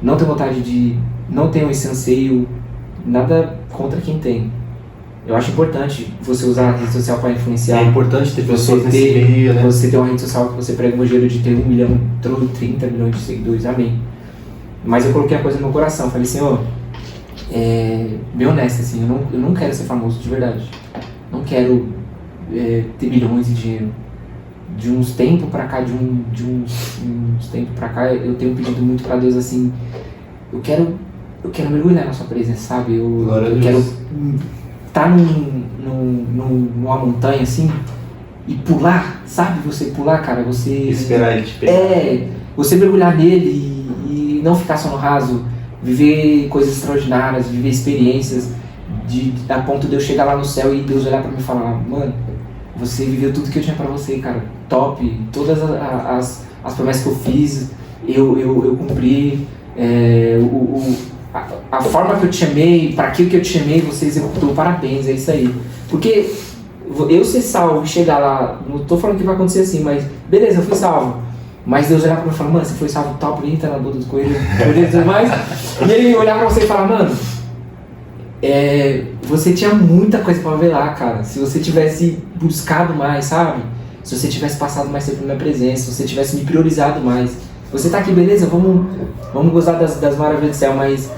Não tenho vontade de... Não tenho esse anseio. Nada contra quem tem. Eu acho importante você usar a rede social para influenciar. É importante ter pessoas nesse meio, né? Você ter uma rede social que você prega um giro de ter 1 milhão, 30 milhões de seguidores, amém. Mas eu coloquei a coisa no meu coração. Falei, Senhor... bem honesto, assim, eu não quero ser famoso de verdade. Não quero ter bilhões de dinheiro. De uns tempos pra cá, uns tempos pra cá, eu tenho pedido muito pra Deus assim, eu quero mergulhar na sua presença, sabe? Eu quero estar numa montanha assim e pular, sabe? Você pular, cara, você... Esperar ele te pegar. Você mergulhar nele e não ficar só no raso, viver coisas extraordinárias, viver experiências a ponto de eu chegar lá no céu e Deus olhar pra mim e falar, mano, você viveu tudo que eu tinha pra você, cara, top, todas as promessas que eu fiz, eu cumpri, a forma que eu te chamei, para aquilo que eu te chamei, você executou, parabéns, é isso aí. Porque eu ser salvo e chegar lá, não tô falando que vai acontecer assim, mas beleza, eu fui salvo. Mas Deus olhar pra mim e falar, mano, você foi salvo top, nem tá na boca do coelho, e tudo mais. E ele olhar pra você e falar, mano, você tinha muita coisa pra ver lá, cara. Se você tivesse buscado mais, sabe? Se você tivesse passado mais tempo na minha presença, se você tivesse me priorizado mais. Você tá aqui, beleza? Vamos gozar das maravilhas do céu, mas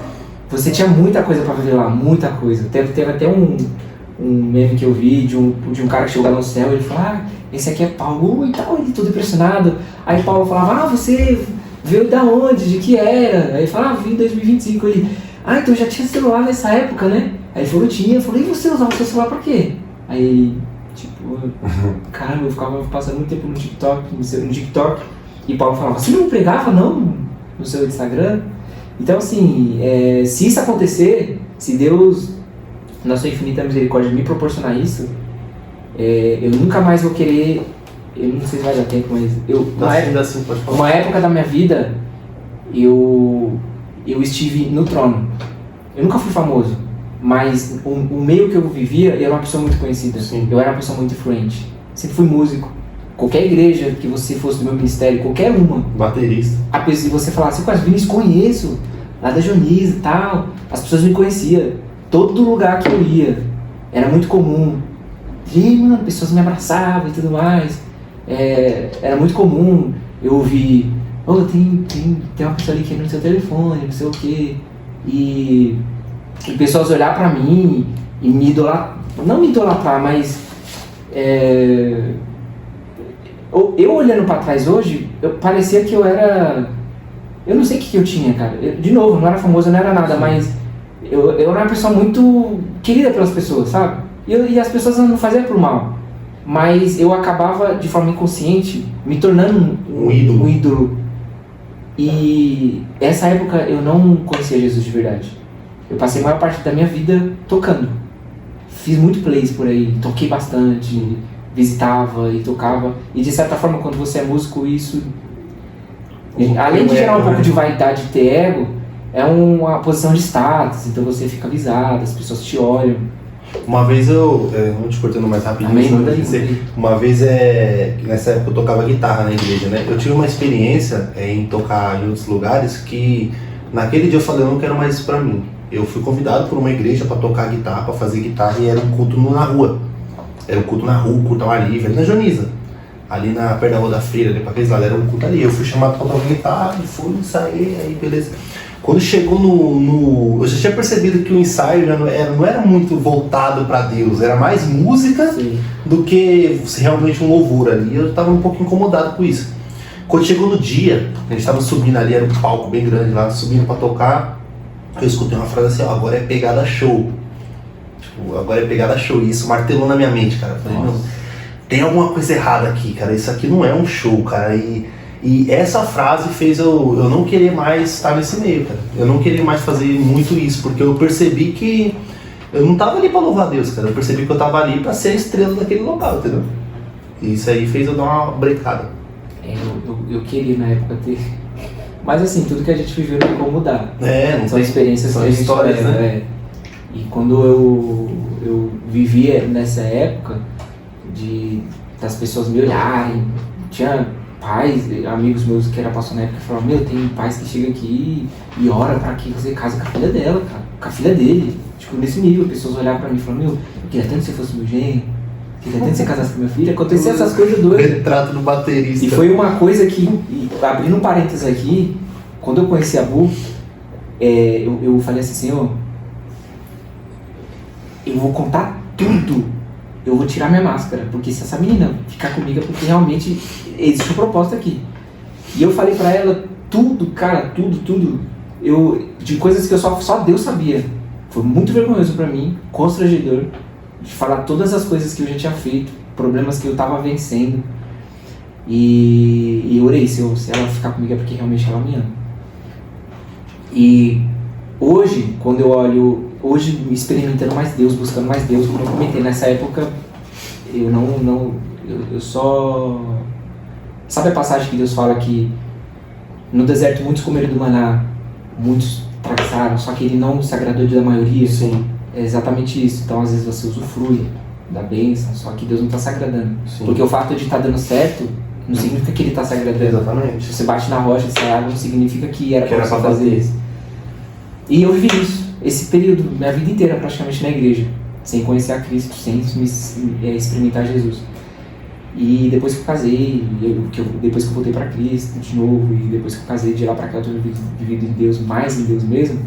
você tinha muita coisa pra ver lá, muita coisa. Teve até um meme que eu vi de um cara que chegou lá no céu e ele falou, esse aqui é Paulo e tal, ele todo impressionado. Aí Paulo falava, você veio da onde? De que era? Aí ele falava, vim em 2025. Ele, então já tinha celular nessa época, né? Aí ele falou, tinha. Eu falei, e você usava o seu celular pra quê? Aí, tipo, caramba, eu ficava passando muito tempo no TikTok. E Paulo falava, você não pregava não no seu Instagram? Então assim, se isso acontecer, se Deus, na sua infinita misericórdia, me proporcionar isso, eu nunca mais vou querer, eu não sei se vai dar tempo, mas uma época da minha vida, eu estive no trono. Eu nunca fui famoso, mas o meio que eu vivia, eu era uma pessoa muito conhecida. Sim. Eu era uma pessoa muito influente. Sempre fui músico. Qualquer igreja que você fosse do meu ministério, qualquer uma. Baterista. Se você falasse, você Vinícius, conheço, lá da Joniza e tal. As pessoas me conheciam. Todo lugar que eu ia, era muito comum. E, mano, pessoas me abraçavam e tudo mais. Era muito comum eu ouvir, tem uma pessoa ali querendo seu telefone, não sei o quê. E pessoas olhar pra mim e me idolatrar, não me idolatrar, mas eu olhando pra trás hoje, parecia que eu era, eu não sei o que eu tinha, cara. De novo, não era famoso, não era nada, mas eu era uma pessoa muito querida pelas pessoas, sabe? E as pessoas não faziam por mal, mas eu acabava de forma inconsciente me tornando um ídolo. E essa época eu não conhecia Jesus de verdade. Eu passei a maior parte da minha vida tocando. Fiz muito plays por aí, toquei bastante, visitava e tocava. E de certa forma, quando você é músico, isso, além de gerar um pouco de vaidade e ter ego, é uma posição de status. Então você fica avisado, as pessoas te olham. Uma vez não te cortando mais rapidinho, uma vez nessa época eu tocava guitarra na igreja, né? Eu tive uma experiência em tocar em outros lugares que naquele dia eu falei, eu não quero mais isso pra mim. Eu fui convidado por uma igreja pra tocar guitarra, pra fazer guitarra, e era um culto na rua. Era um culto na rua, um culto ao ar livre, ali na Joniza. Ali perto da Rua da Feira, ali pra aqueles lá, era um culto ali. Eu fui chamado pra tocar guitarra e fui ensaiar, aí beleza. Quando chegou eu já tinha percebido que o ensaio já não era muito voltado para Deus, era mais música Sim. do que realmente um louvor ali. Eu estava um pouco incomodado com isso. Quando chegou no dia, a gente estava subindo ali, era um palco bem grande lá, subindo para tocar, eu escutei uma frase assim, agora é pegada show. Tipo, agora é pegada show. E isso martelou na minha mente, cara. Eu falei, não, tem alguma coisa errada aqui, cara. Isso aqui não é um show, cara. E essa frase fez eu não querer mais estar nesse meio, cara. Eu não queria mais fazer muito isso, porque eu percebi que eu não tava ali pra louvar Deus, cara. Eu percebi que eu tava ali pra ser a estrela daquele local, entendeu? E isso aí fez eu dar uma brecada. Eu queria na época ter... Mas assim, tudo que a gente viveu não tem como mudar. Não são experiências são que a gente histórias, leva, né? E quando eu vivia nessa época das pessoas me olharem, tinha pais, amigos meus que eram pastor na época, que falavam, tem pais que chegam aqui e ora pra que você case com a filha dela, cara, com a filha dele. Tipo, nesse nível, pessoas olhavam pra mim e falavam, eu queria tanto que você fosse meu genro, queria tanto que você casasse com minha filha. Acontecia essas coisas doidas. Retrato do baterista. E foi uma coisa que, abrindo um parênteses aqui, quando eu conheci a Bu, eu falei assim, Senhor, eu vou contar tudo eu vou tirar minha máscara, porque se essa menina ficar comigo é porque realmente existe um propósito aqui. E eu falei pra ela tudo, cara, tudo, de coisas que eu só Deus sabia. Foi muito vergonhoso pra mim, constrangedor, de falar todas as coisas que eu já tinha feito, problemas que eu tava vencendo. E eu orei, se ela ficar comigo é porque realmente ela me ama. E hoje, quando eu olho, experimentando mais Deus, buscando mais Deus, como eu comentei, nessa época, eu só... Sabe a passagem que Deus fala que no deserto muitos comeram do maná, muitos fracassaram, só que ele não se agradou da maioria? Sim. É exatamente isso. Então às vezes você usufrui da bênção, só que Deus não está se agradando. Sim. Porque o fato de estar dando certo não significa que ele está se agradando. Exatamente. Se você bate na rocha e sai água, não significa que era para você pra fazer isso. E eu vivi isso, esse período, minha vida inteira praticamente na igreja, sem conhecer a Cristo, sem experimentar Jesus. E depois que eu casei, depois que eu voltei para Cristo de novo, e depois que eu casei, de lá para cá eu estou vivendo em Deus, mais em Deus mesmo,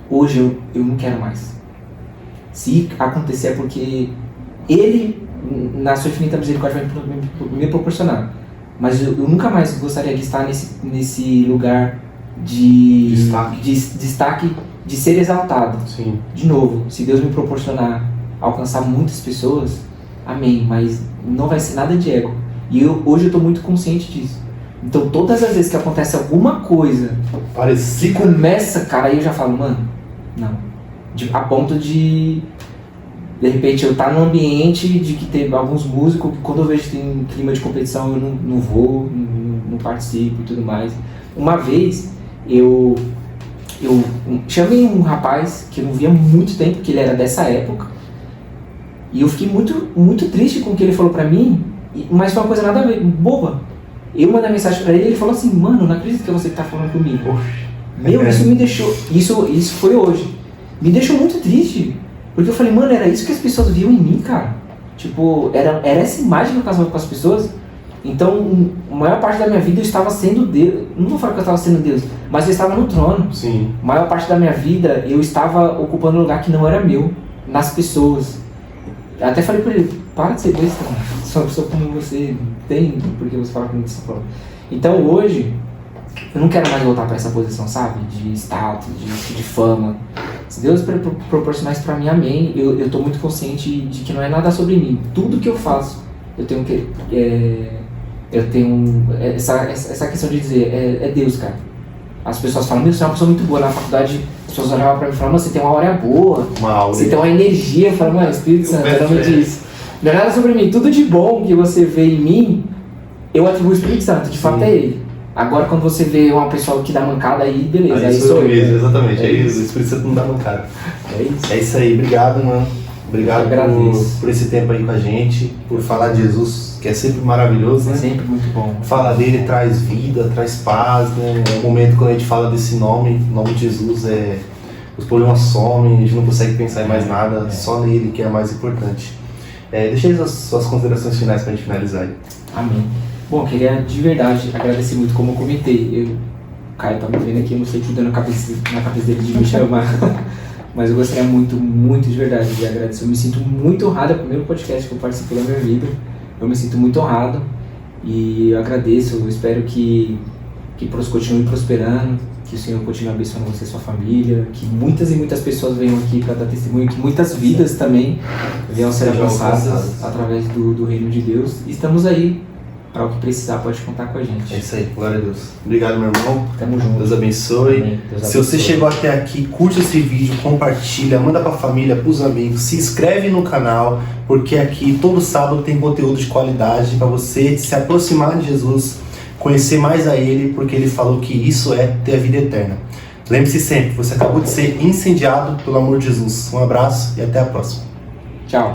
hoje eu não quero mais. Se acontecer é porque Ele, na sua infinita misericórdia, vai me proporcionar. Mas eu nunca mais gostaria de estar nesse lugar de destaque, de ser exaltado. Sim. De novo, se Deus me proporcionar alcançar muitas pessoas, amém, mas não vai ser nada de ego. E hoje eu estou muito consciente disso. Então todas as vezes que acontece alguma coisa que começa, cara, aí eu já falo, mano, não. A ponto de repente eu estar num ambiente de que tem alguns músicos que quando eu vejo que tem clima de competição eu não vou, não participo e tudo mais. Uma vez eu chamei um rapaz que eu não via há muito tempo, que ele era dessa época, e eu fiquei muito triste com o que ele falou pra mim, mas foi uma coisa nada a ver, boba. Eu mandei mensagem pra ele e ele falou assim, mano, não acredito que você tá falando comigo. Meu, isso me deixou, isso foi hoje, me deixou muito triste, porque eu falei, mano, era isso que as pessoas viam em mim, cara. Tipo, era essa imagem que eu casava com as pessoas. Então, a maior parte da minha vida eu estava sendo Deus. Não vou falar que eu estava sendo Deus, mas eu estava no trono. Sim. A maior parte da minha vida eu estava ocupando um lugar que não era meu, nas pessoas. Eu até falei pra ele, para de ser besta, só uma pessoa como você tem, porque você fala comigo dessa forma. Então hoje, eu não quero mais voltar para essa posição, sabe? De status, de fama. Se Deus proporcionar isso pra mim, amém. Eu estou muito consciente de que não é nada sobre mim. Tudo que eu faço, eu tenho essa questão de dizer, é Deus, cara. As pessoas falam, meu, você é uma pessoa muito boa. Na faculdade, as pessoas olhavam pra mim e falavam, você tem uma aura boa, você tem uma energia. Eu falo, mano, Espírito Santo, realmente isso. Não é nada sobre mim. Tudo de bom que você vê em mim, eu atribuo o Espírito Santo, de fato é Ele. Agora, quando você vê uma pessoa que dá mancada, aí beleza, aí sou eu. Mesmo, exatamente, é isso. O Espírito Santo não dá mancada. É isso aí, obrigado, mano. Obrigado por esse tempo aí com a gente, por falar de Jesus, que é sempre maravilhoso, né? Sempre muito bom. Falar dele traz vida, traz paz, né? É um momento quando a gente fala desse nome, o nome de Jesus, os problemas somem, a gente não consegue pensar em mais nada, só nele que é mais importante. Deixa aí suas considerações finais pra gente finalizar aí. Amém. Bom, queria de verdade agradecer muito, como eu comentei. O Caio tá me vendo aqui, eu não sei que dando na cabeça dele de me chamar. Mas eu gostaria muito de verdade de agradecer. Eu me sinto muito honrado, é o primeiro podcast que eu participo da minha vida. Eu me sinto muito honrado e eu agradeço. Eu espero que continue prosperando, que o Senhor continue abençoando você e sua família, que muitas e muitas pessoas venham aqui para dar testemunho, que muitas vidas também venham ser alcançadas através do reino de Deus. E estamos aí. Para o que precisar, pode contar com a gente. É isso aí, glória a Deus. Obrigado, meu irmão. Tamo junto. Deus abençoe. Amém. Deus Se você chegou até aqui, curte esse vídeo, compartilha, manda pra família, pros amigos, se inscreve no canal, porque aqui todo sábado tem conteúdo de qualidade para você se aproximar de Jesus, conhecer mais a Ele, porque Ele falou que isso é ter a vida eterna. Lembre-se sempre, você acabou de ser incendiado pelo amor de Jesus. Um abraço e até a próxima. Tchau.